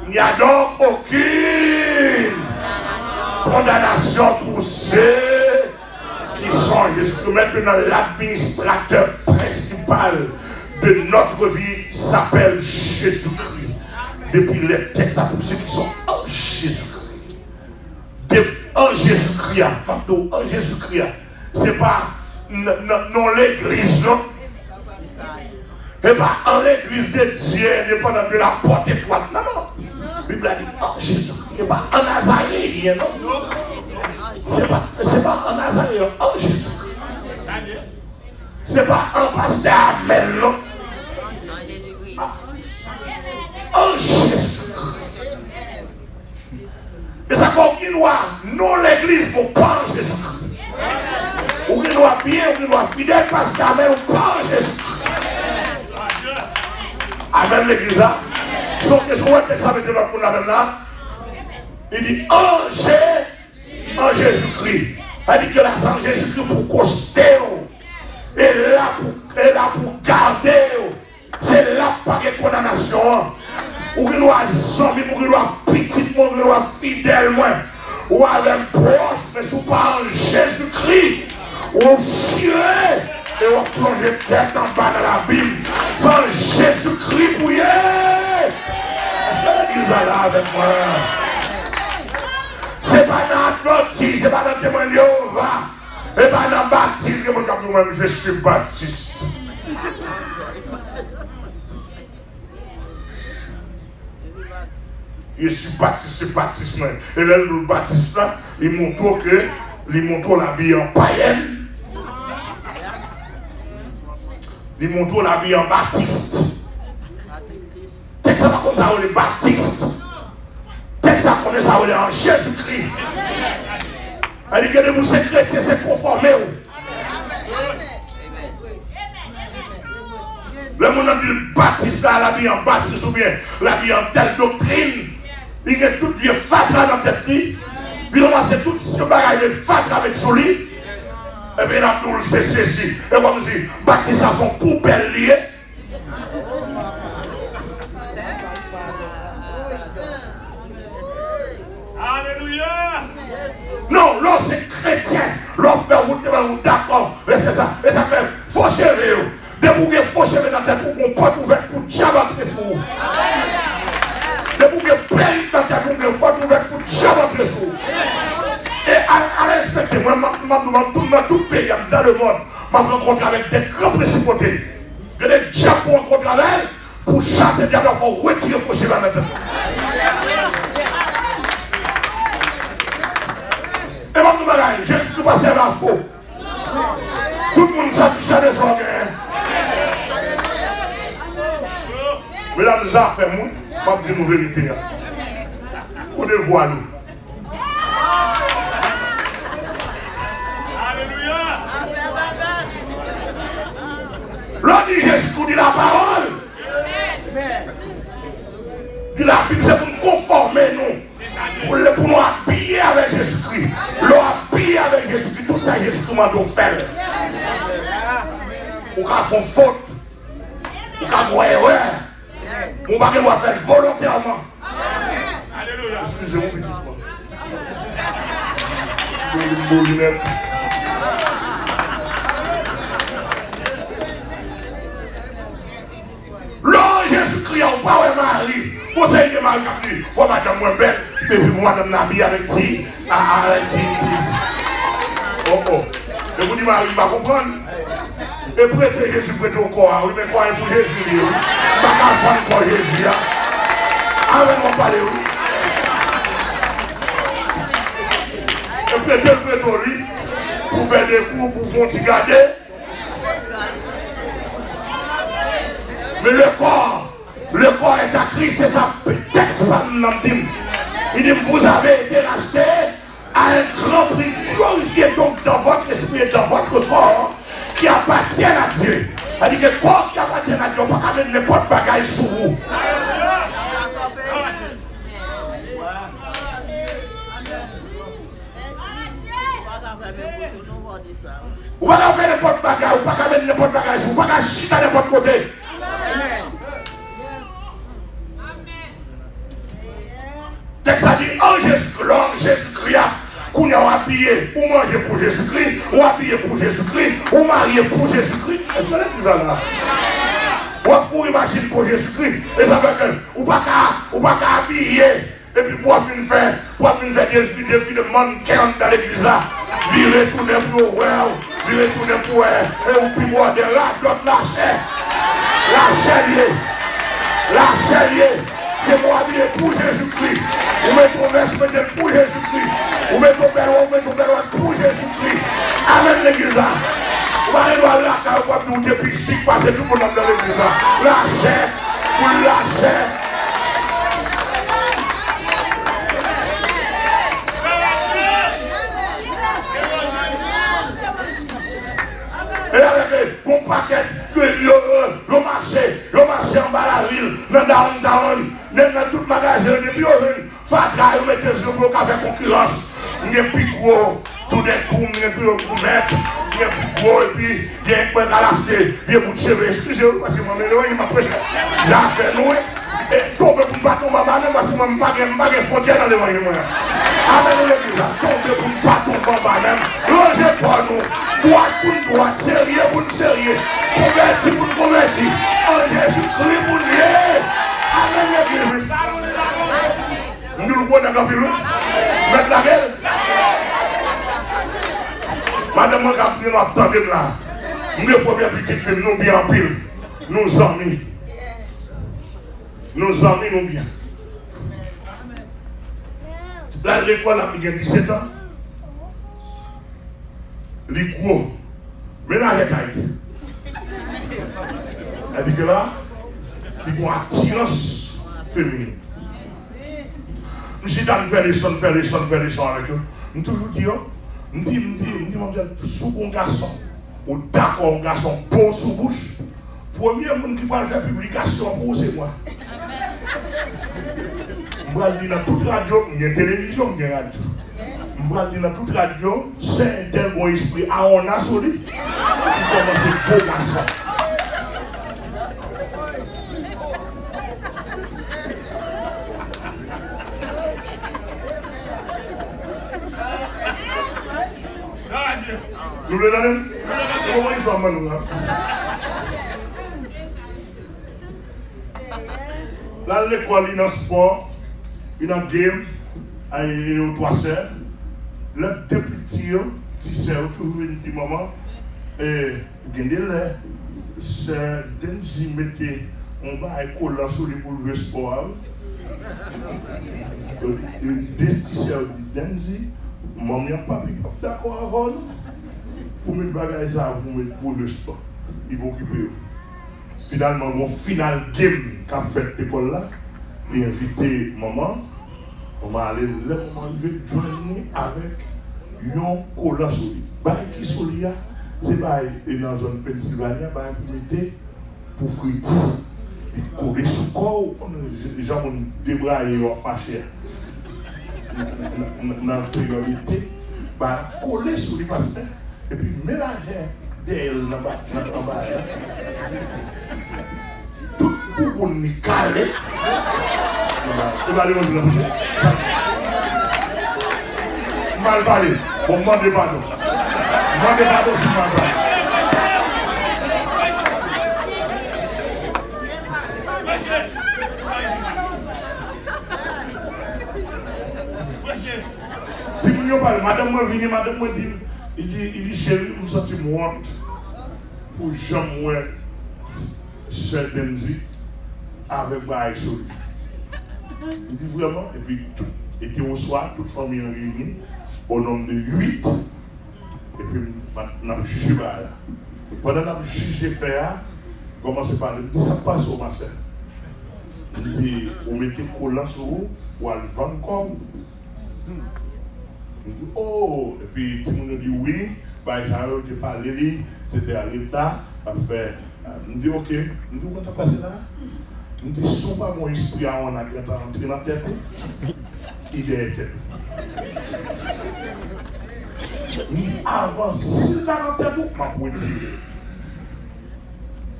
D: Il n'y a donc aucune condamnation pour ceux qui sont Jésus-Christ. Maintenant, l'administrateur principal de notre vie s'appelle Jésus-Christ. Depuis les textes à tous ceux qui sont en Jésus-Christ. En Jésus-Christ, en Jésus-Christ, c'est pas non l'église, non? Et pas en l'église de Dieu, indépendant de la porte étroite. Non, non. La Bible a dit en Jésus-Christ. C'est pas en Nazaréen, non? C'est pas en Nazaréen, en Jésus-Christ. C'est pas en pasteur Amel, non? En Jésus-Christ. Et ça comme qu'il doit, non l'église pour pas en Jésus-Christ. Ou qu'il doit bien, ou qu'il doit fidèle, pasteur Amel, ou pas en Jésus-Christ. Amen l'église là. Son question est ça avec notre monde là. Il dit en Jésus-Christ. Il dit que la sang Jésus-Christ pour coster. Et là pour garder. C'est là pas de condamnation. Ou qu'il doit zombie, ou qu'il doit petit, ou qu'il doit fidèle ou avec proche, mais sous pas en Jésus-Christ. Ou chiré. Et on plonge tête en bas dans la Bible. Sans Jésus-Christ pour y est. Est-ce que l'église est là avec moi? C'est pas dans l'Adventiste, c'est pas dans le témoin de Jéhovah. C'est pas dans le baptiste que moi je suis baptiste. Je suis baptiste, c'est baptiste. Et là, le baptiste là, il montre la vie en païenne. Il montre la vie en baptiste. Texte ça comme ça, on est baptiste. Texte ça comme ça, on est en Jésus-Christ. Elle dit que de vous ces chrétiens, c'est conformé. Le monde a dit baptiste là, la vie en baptiste ou bien la vie en telle doctrine. Il y a tout Dieu fatra dans tête lui. Il a commencé tout ce bagage de fatra avec son lit. Et bien, là, tout c'est ceci. Et comme si, baptiste à son poubelle lié.
E: Alléluia.
D: Non, l'on c'est chrétien. L'on fait route, d'accord. Mais c'est ça. Et ça fait faux cheveux. Débouguer faux cheveux dans la tête pour qu'on porte ouverte pour diabantrer sur vous. Débouguer plein dans la tête pour qu'on porte ouverte pour diabantrer sur vous. Et à respecter, moi, dans tout pays, dans le monde, je me rencontre avec des grands principautés. Il y a des diables pour rencontrer avec elles, pour chasser les diables, il faut retirer vos cheveux dans la tête. Et moi, tout le monde, Jésus passé à la faux. Tout le monde satisfait des organes. Mesdames, nous avons fait, moi, je vais vous dire une vérité. Vous devez voir nous. L'on dit Jésus dit la parole. Dit la Bible, c'est pour nous conformer, nous. Pour nous habiller avec Jésus-Christ. L'on habiller avec Jésus-Christ. Tout ça, Jésus-Christ m'a dit faire. Ou qu'à faire faute. Ou qu'à voir erreur. On va faire volontairement.
E: Alléluia.
D: Excusez-moi, Lord Jésus-Christ, on parle de Marie. Vous savez que Marie a dit, vous madame moins belle, et puis madame Nabi avec ti. Oh. Et vous dites Marie, va comprendre. Et prêtez Jésus, prêtez au corps. Oui, mais quoi pour Jésus? Pas qu'à prendre pour Jésus. Avec mon parler, oui. Et prêtez au lit, pour faire des cours, pour vous garder. Mais le corps est à Christ, c'est ça. Texte il dit, vous avez été racheté à un grand prix. Glorifiez donc dans votre esprit et dans votre corps qui appartient à Dieu. C'est-à-dire que le corps qui appartient à Dieu, on ne peut pas mettre n'importe bagaille sur vous. Ou pas faire n'importe bagaille, ou pas mettre n'importe bagaille sur vous, ou pas chiter à n'importe côté. Texte a dit, en Jésus-Christ, qu'on a habillé ou manger pour Jésus-Christ, ou habillé pour Jésus-Christ, ou marié pour Jésus-Christ. Est-ce que vous avez là? Ou pour imaginer pour Jésus-Christ. Et ça veut dire, ou pas habiller. Et puis pour venir faire des filles de mannequin dans l'église là. Virer tout le pour virer tout le pour et ou puis boire des rats, d'autres lâcher. Lâcher. C'est moi habillé pour Jésus-Christ. Vous mettez ton veste pour Jésus-Christ. Vous mettez ton ballon pour Jésus-Christ. Amen l'église là. Vous allez voir là quand vous avez tout depuis chic passer tout le monde dans l'église là. Lâchez, vous lâchez. Et avec mon paquet, le marché en bas la ville, dans downtown, dans tout le magasin, depuis Fatra, vous mettez sur le café concurrence. Il y a plus gros, tout d'un coup, il y a plus gros, il y a plus gros, et puis il y a un peu à l'acheter, il y a beaucoup de cheveux, excusez-moi, parce que moi, il m'a prêché. Là, fait nous, et tombe pour ne pas tomber en bas, parce que moi, je ne pas de frontière dans les moyens. Amen, l'église, tombe pour ne pas tomber en bas, même. Logez pas nous. Droite pour une droite, sérieux pour une sérieux, converti pour une converti, en Jésus-Christ pour une Amen l'église. Nous le voyons dans la Bible. Mettre la gueule. Madame, moi, quand nous attendons là, nous, première petite fille, nous bien en pile. Nos amis, nous bien. Là, l'école a 17 ans. Les gros, mais là, il y a dit que là, il y a une attirance féminine. Je suis dans faire les sons avec eux. Je toujours dis, mon Dieu, sous un garçon, ou d'accord, un garçon, bon sous bouche, premier monde qui va faire publication pour c'est moi. Je vais dire dans toute radio, il y a télévision, il y a radio. Je vais dire dans toute radio, c'est un tel bon esprit à on a solide qui commence à beau garçon. Nous le donnons? Comment il soit maintenant? Là, l'école, il y a un sport, il y a un game, il y a 3 sœurs. Le petit sœur, toujours une petite maman, et il y a c'est Denzi mettait, on va école là sur les pour le sport. Des petits sœurs Denzi, maman n'a pas d'accord avant nous. Pour mettre bagage ça, pour mettre pour le sport. Ils vont occuper. Finalement, mon final game qu'a fait l'école là, il a invité maman. On va aller le moment de joindre avec un collant solide. Qui solide, c'est pas dans la zone Pennsylvanie, pour friter. Et coller sous corps, les gens vont débrailler leur fâcher. Dans la priorité, coller sur les pasteurs. Et puis mélanger d'elle dans bas. Tout pour nous caler. Tu vas aller au bout. Mal parlé. Bon, demandez pardon. Demandez pardon si mal parlé. Si vous parlez, madame m'a venu, madame m'a dit. Il dit, chérie, vous sentez honte pour jamais cette Denzi avec Baï Soli. Il dit vraiment, et puis et puis au soir, toute famille réunie, au nombre de 8, et puis on a jugé là. Pendant qu'on a jugé faire, commencez par dire, ça passe au master. Il dit, vous mettez collant sur vous, ou à le vendre comme. Il dit, oh, et puis tout le monde dit oui, bah, j'ai parlé, c'était à l'État, il dit, ok, il dit, où t'as passé là? Il dit, si on pas mon esprit à on a rentré dans la tête, il est tête. Il dit, avant, si t'as dans la tête,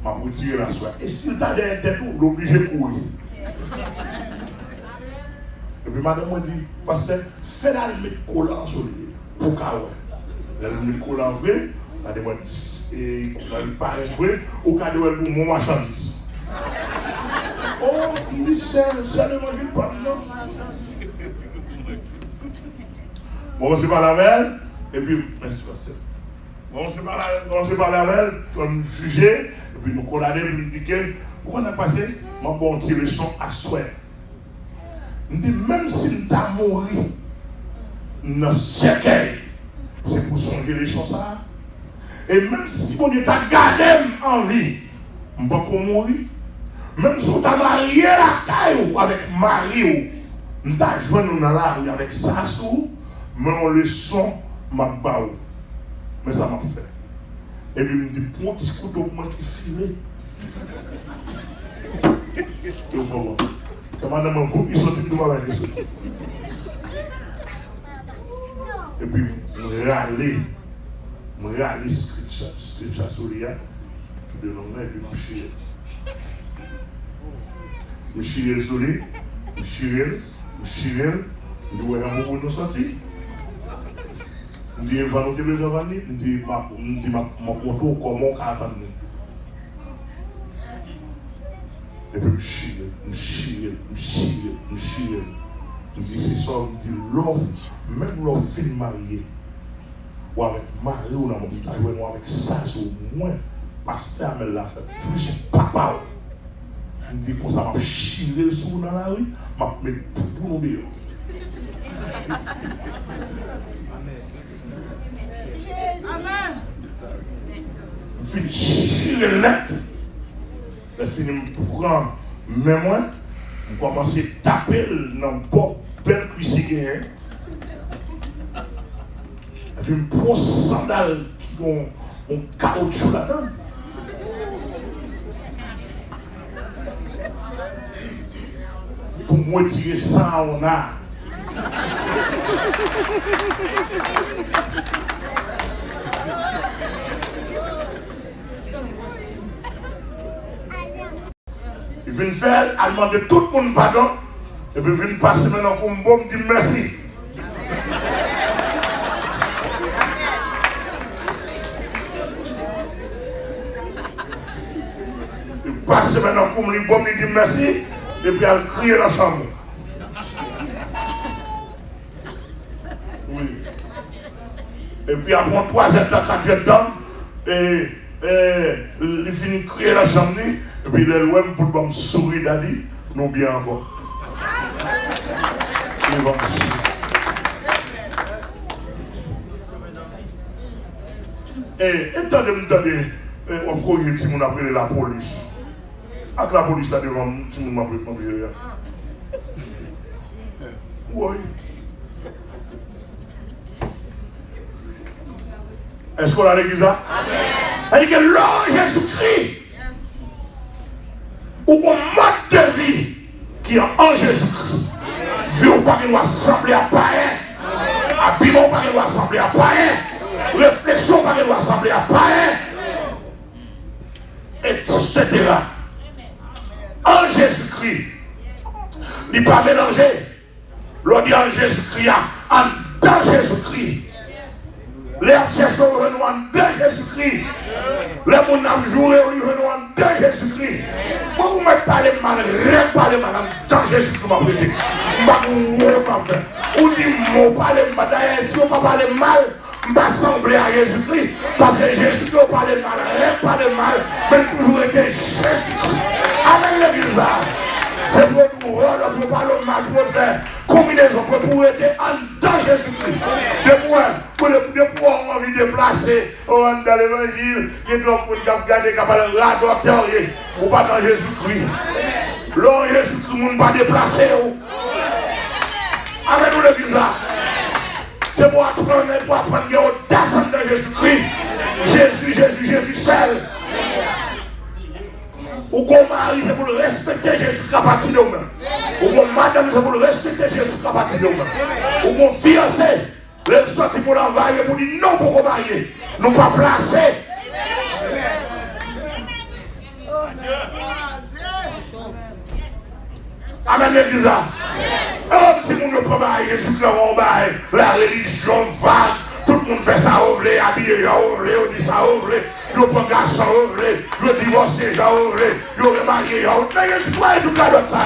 D: m'a pour tirer la soie. Et si t'as derrière tête, l'obligé de courir. Et puis madame m'a dit, pasteur, fais la mettre collant sur lui, pour qu'à ouais. Elle met collant vrai, madame m'a dit, et elle paraît vrai, au cas de elle pour mon marchandise. Oh, il dit, c'est le manger pas non. Bon, on se parle avec elle, et puis, merci pasteur. Bon, on se parle avec elle, comme sujet, et puis nous condamner, nous dire, pourquoi on a passé, moi, bon, on tire le son à souhait. Il dit, même s'il t'a mouru dans ce cercueil, c'est pour songer les choses ça. Et même si mon Dieu t'a gardé en vie, je ne peux pas mourir. Même si tu as marié la caille avec Marie, tu as joué dans la rue avec ça sous, mais on le son m'a baou. Mais ça m'a fait. Et puis il me dit, prends un petit couteau pour moi qui filait. Que madame, vous, ils sont tous dans la question. Et puis, je râler scripture sur l'IA, tout de l'homme, et puis je chire sur lui, je chire, je vois un mot pour nous sortir. Je dis, va nous dire, je dis, ma contour, comment on a attendu. Et puis je chire. Je dis, c'est ça, je dis, l'homme, même l'homme fin marié, ou avec Marie, ou dans mon petit ou avec ça, au moins, pasteur Amel l'a fait plus papa. Je dis, pour ça, je chire sur dans la rue, je mets tout pour nous dire. Amen. Je finis chire lettre. Je finis prendre mes mains, je commence à taper dans le port, belle cuisine. Je me prends sandales qui ont un caoutchouc là-dedans. Pour moi tirer ça, on a. Il vient faire, à demander tout le monde pardon, et puis il vient passer maintenant pour me bon, me dire merci. Il passe maintenant pour me bon, me dire merci, et puis elle crie dans la chambre. Oui. Et puis après 3 heures, 4 heures de temps, et il finit de crier dans la chambre. Et puis les lois pour me sourire d'Adi, nous bien encore. Et attendez, on croit si on appelle la police. Avec la police là devant, tout le monde m'appelle. Oui. Est-ce qu'on a l'église là? Elle dit que l'homme Jésus-Christ, ou un mode de vie qui est en Jésus-Christ, vie ou pas qu'il doit sembler à païen, habillement pas qu'il doit sembler à païen, réflexion pas qu'il doit sembler à païen, etc. En Jésus-Christ, il n'est pas mélangé. L'on dit en Jésus-Christ, en dans Jésus-Christ. Les obsessions renouent de Jésus-Christ. Les gens joués renouent de Jésus-Christ. Moi, vous me parlez mal, parlez mal dans Jésus-Christ. Ou dit, vous parlez mal, d'ailleurs, si vous ne parlez mal, je vais assembler à Jésus-Christ. Parce que Jésus-Christ, vous parlez mal, parlez mal, mais toujours été Jésus-Christ. Amen, l'église là. C'est pour nous rendre, pour parler au mal, pour faire combinaison, pour être en dans Jésus-Christ. De pouvoir envie de placer dans l'évangile, il doit garder capable la docteur ou pas dans Jésus-Christ. L'on Jésus-Christ, nous ne pas déplacer. Amen, nous le disons. C'est pour apprendre l'audace dans Jésus-Christ. Jésus seul. Ou qu'on mari, c'est pour respecter Jésus à partir de vous-même. Ou qu'on madame, c'est pour respecter Jésus à partir de vous-même. Ou qu'on fiancé, le sorti pour l'envahir, pour dire non pour qu'on marie. Nous pas placer. Amen, l'église. Oh, si nous ne pouvons pas Jésus, la religion vague. Tout le monde fait ça, on veut, habillé, on dit ça, on veut, on prend garçon, on veut, on divorce, on veut, on remarié, on veut, mais je crois tout le monde ça.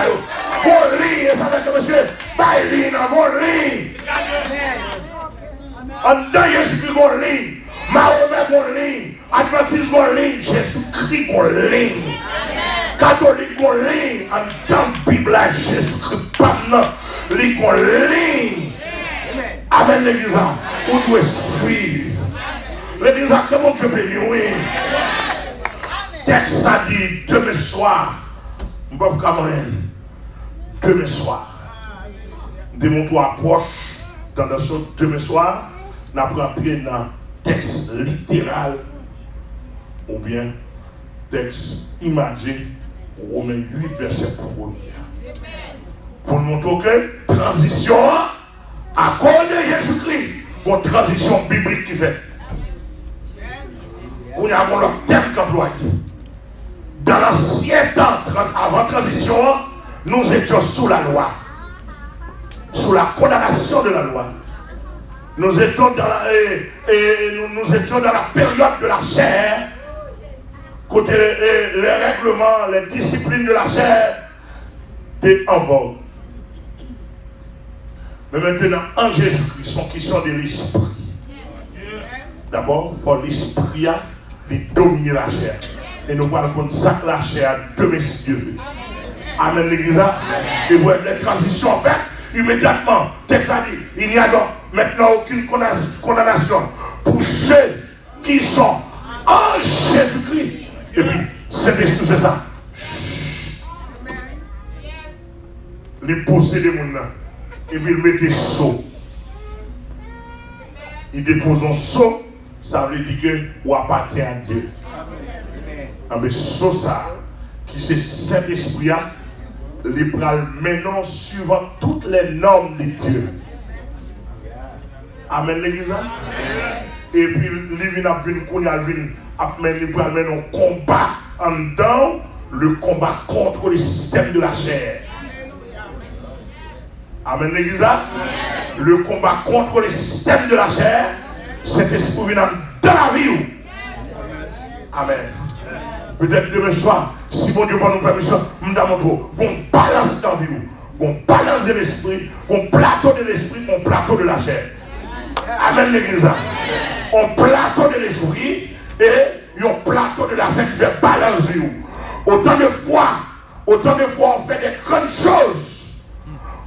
D: Bon lit, ça veut dire, monsieur, pas lit, non, bon lit. En dedans, Jésus-Christ, bon lit. Mahomet, bon lit. Adventiste, bon lit. Jésus-Christ, bon lit. Catholique, bon lit. En dedans, Bible, Jésus-Christ, pas non, lit, bon lit. Amen, l'église. On doit suivre. L'église, comment Dieu bénit, oui. Texte a dit demain soir. Je ne peux pas même. Demain soir. Démon-toi approche dans le son demain soir. Nous allons entrer dans texte littéral ou bien texte imagé. Romains 8, verset 1. Pour nous montrer que transition à cause de Jésus-Christ, une transition biblique qui fait. On a le thème qu'employé. Dans l'ancien temps, avant transition, nous étions sous la loi, sous la condamnation de la loi. Nous étions dans nous étions dans la période de la chair, côté les règlements, les disciplines de la chair étaient en vogue. Mais maintenant, en Jésus-Christ, sont qui sont de l'esprit. D'abord, il faut l'esprit de dominer la chair. Et nous parlons comme ça que la chair demain si Dieu veut. Amen, l'église. Et vous avez les transitions faites immédiatement. Texte a dit, il n'y a donc maintenant aucune condamnation pour ceux qui sont en Jésus-Christ. Et puis, c'est l'esprit, c'est ça. Les posséder mon nom. Et puis il met des seaux. Il dépose un seau, ça veut dire que vous appartient à Dieu. Ah, mais seau ça, qui c'est cet esprit, les pral maintenant suivant toutes les normes de Dieu. Amen l'église. Et puis il vient à venir, il pral maintenant combat en dedans, le combat contre le système de la chair. Amen l'église. Le combat contre le système de la chair, cet esprit vient dans la vie. Amen. Peut-être demain soir, si mon Dieu prend nous permission, nous demandons qu'on balance dans la vie, qu'on balance de l'esprit, qu'on plateau de l'esprit, qu'on plateau de la chair. Amen l'église. On plateau de l'esprit et un plateau de la chair qui fait balancer. Autant de fois on fait des grandes choses.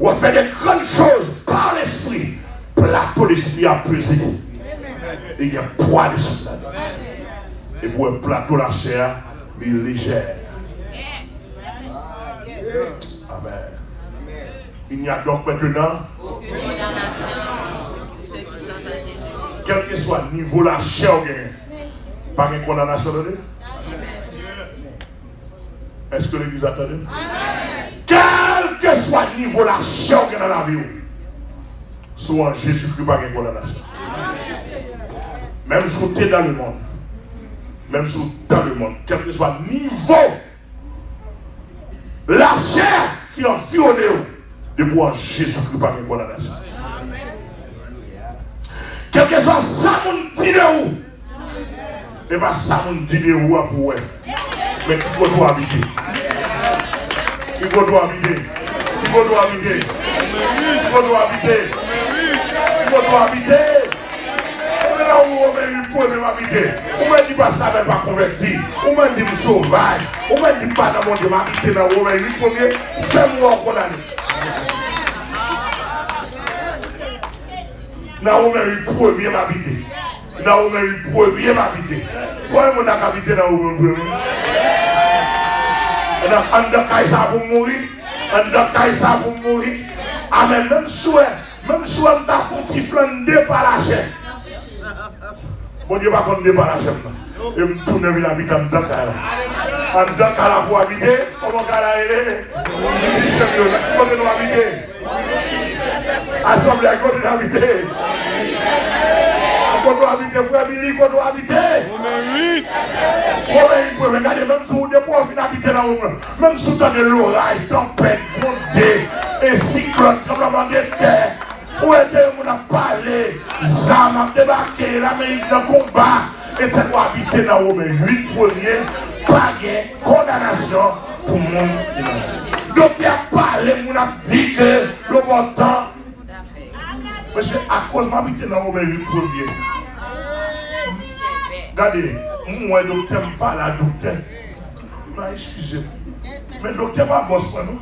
D: On fait des grandes choses par l'esprit. Plateau l'esprit a pesé. Et il y a poids l'esprit. Et pour un plateau la chair, il est légère. Amen. Il n'y a donc maintenant, quel que soit le niveau de la chair, pas de condamnation de Dieu. Est-ce que l'église attend? Quel que soit le niveau de la chair dans la vie, soit en Jésus-Christ, pas de condamnation. Même si tu es dans le monde, quel que soit le niveau, la chair qui a violé, de pouvoir Jésus-Christ, pas de condamnation. Quel que soit ça, mon dit de où, et pas ça, mon dit de où, pour mais qui doit habiter. Il faut habiter. là où on met une première m'habiter. On m'a dit pas ça, mais pas converti. On m'a dit sauvage. On m'a dit pas dans mon Dieu m'habiter dans où on met une première. Fais-moi condamner. Là où on met une première m'habiter. Là où on met une première m'habiter. Pourquoi on a habité dans où on met une première? On a Kaïsa pour mourir. On a Kaïsa pour mourir. Amen. Même souhait on t'a foutu flander par la chair. Bon Dieu va prendre par la chair. Et me tourne vers l'habitant de Dakar. En Dakar pour habiter, comment qu'elle est? Comment nous habiter? Assemblée à côté d'habiter. Qu'on doit habiter, frère Billy, qu'on doit habiter. Regardez, même si vous devez habiter dans le monde, même si vous avez l'orage, tempête, bondé, et cyclone, tremblement de terre, où est-ce qu'on a parlé, Zam a débarqué, l'Amérique de combat, et ça doit habiter dans le monde. 8 premiers, pas de condamnation pour le monde. Donc, il a parlé, on a dit que le bon temps, monsieur, à cause de m'habiter dans le monde, 8 premiers. Regardez, moi, le docteur me parle à docteur. Excusez-moi. Mais le docteur va bosser, non?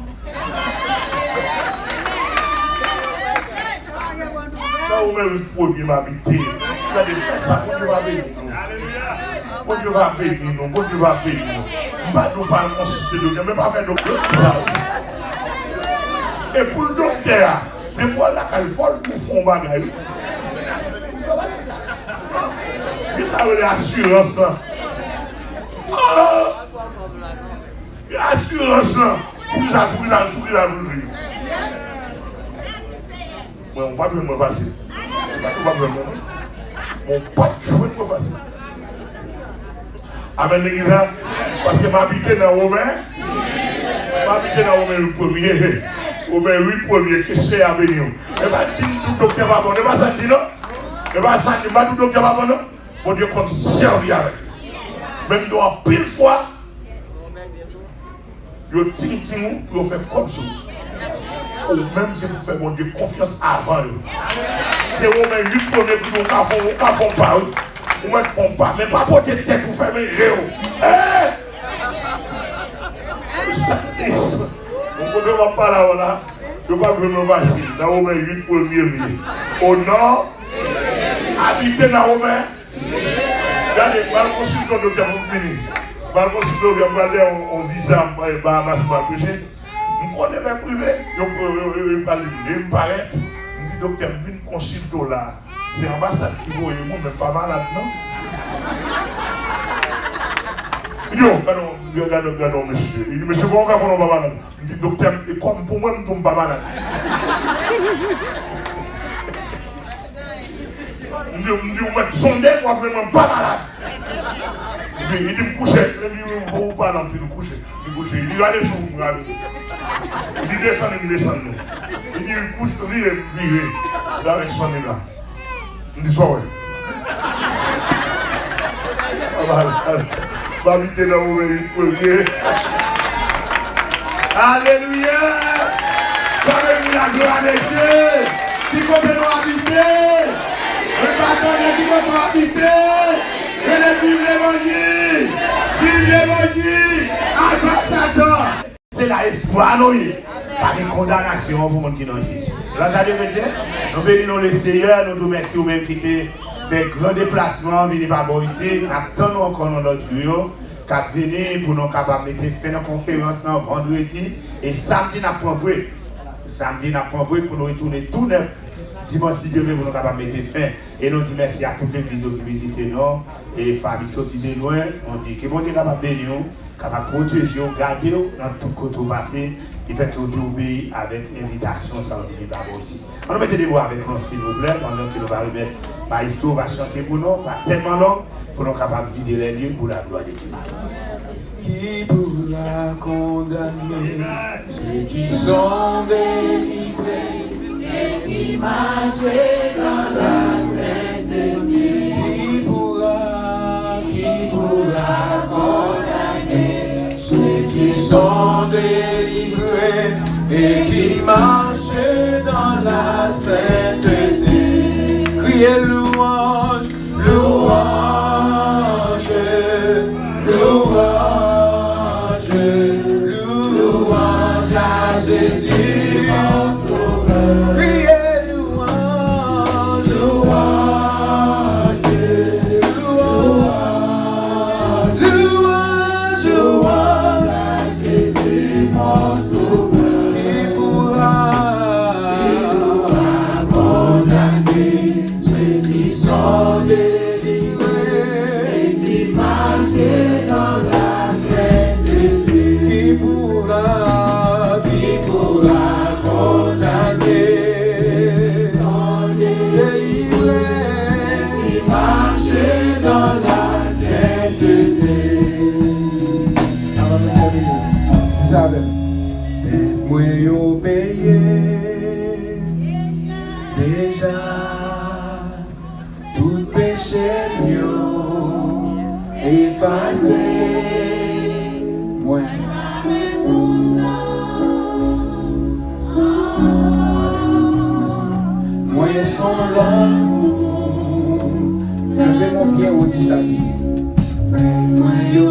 D: Là où même le premier m'habiter. Regardez, fais ça, bon Dieu va bénir nous. Bon Dieu va bénir nous, bon Dieu va bénir nous. Pas nous parler consulter le docteur, mais pas faire docteur. Et pour le docteur, des fois la Californie pour faire un bagage. Ça veut dire assurance. Assurance. Pour ça. Moi, on ne va pas me facile. Mon pote, je ne vais pas facile. Amen, l'église. Parce que m'habiter dans Romain. M'habiter dans Romain le premier. Romain 8 premier, qui c'est à venir. Et pas dire tout docteur va bon. Et pas ça dire non. Et pas ça dire tout docteur va bon non. Bon Dieu qu'on servi avec. Même nous en pile fois, vous ting vous faites comme ça. Ou même si vous faites mon Dieu confiance avant. C'est au moins 8 premiers qui nous font pas. Ou même font pas. Mais pas pour tête pour faire mes géos. On ne peut pas là. Je ne vais pas vraiment facile. Dans au moins 8 premiers. Au nord, habiter dans au moins. Regardez, je vais consulter le docteur pour finir. Je vais consulter le docteur on visa, Bahamas pour accoucher. Je connais même privé. Je paraît. Je dis, docteur, je viens consulter là. C'est l'ambassade qui vaut, mais pas malade, non? Regardons, monsieur. Il dit, monsieur, comment on va qu'on pas malade? Je dis, docteur, comme pour moi, je ne tombe pas malade. Il dit, vous sondez, moi, vraiment pas malade. Il dit, me coucher. Il dit, vous pas non plus, me coucher. Il dit, allez sur vous, allez. Il dit, descendez. Il dit, couche, virez. Il a descendu là. Il dit, soit ouais. Va vite dans vos premiers. Alléluia. Savez-vous la gloire des cieux? Qui peut nous habiter? Le bâtonnet qui peut nous habiter? Venez vivre l'évangile. Avec Satan. C'est l'espoir, nous. Pas de condamnation pour les gens qui n'ont Jésus. Vous entendez, chrétien? Nous bénissons le Seigneur, nous nous remercions même qui fait grand déplacement, venir par ici. Attendons encore notre duo, qui venir pour nous capables de faire une conférence vendredi. Et samedi, nous avons pris. Samedi, nous avons pris pour nous retourner tout neuf. Dimanche, si Dieu veut, nous sommes capables de mettre fin. Et nous disons merci à toutes les vidéos qui visitent nous. Et les familles sorties de loin. On dit que bon Dieu est capable de bénir, capable de protéger, garder dans tout côté passé. Qui fait que vous obéissez avec l'invitation, ça vous dit d'abord ici. On va mettre des mots avec nous, s'il vous plaît, pendant que nous allons remettre ma histoire, va chanter pour nous, pas tellement long, pour nous capables de vider les lieux pour la gloire de Dieu.
C: Qui pourra condamner ceux qui sont délivrés et qui marchent dans la sainteté? Qui pourra condamner ceux qui sont délivrés et qui marchent dans la sainteté? Criez louange, Jésus, mon sauveur. Criez louange, louange, louange, louange, louange à Jésus, mon sauveur. Qui pourra condamner ceux qui sont délivrés et qui marchent dans la sainteté. Qui pourra condamner, délivrer, qui marchent dans la sainteté. Moi yo payé déjà tout péché mio effacé. Moi son l'amour, levez mon pied au dit sa vie. Moi yo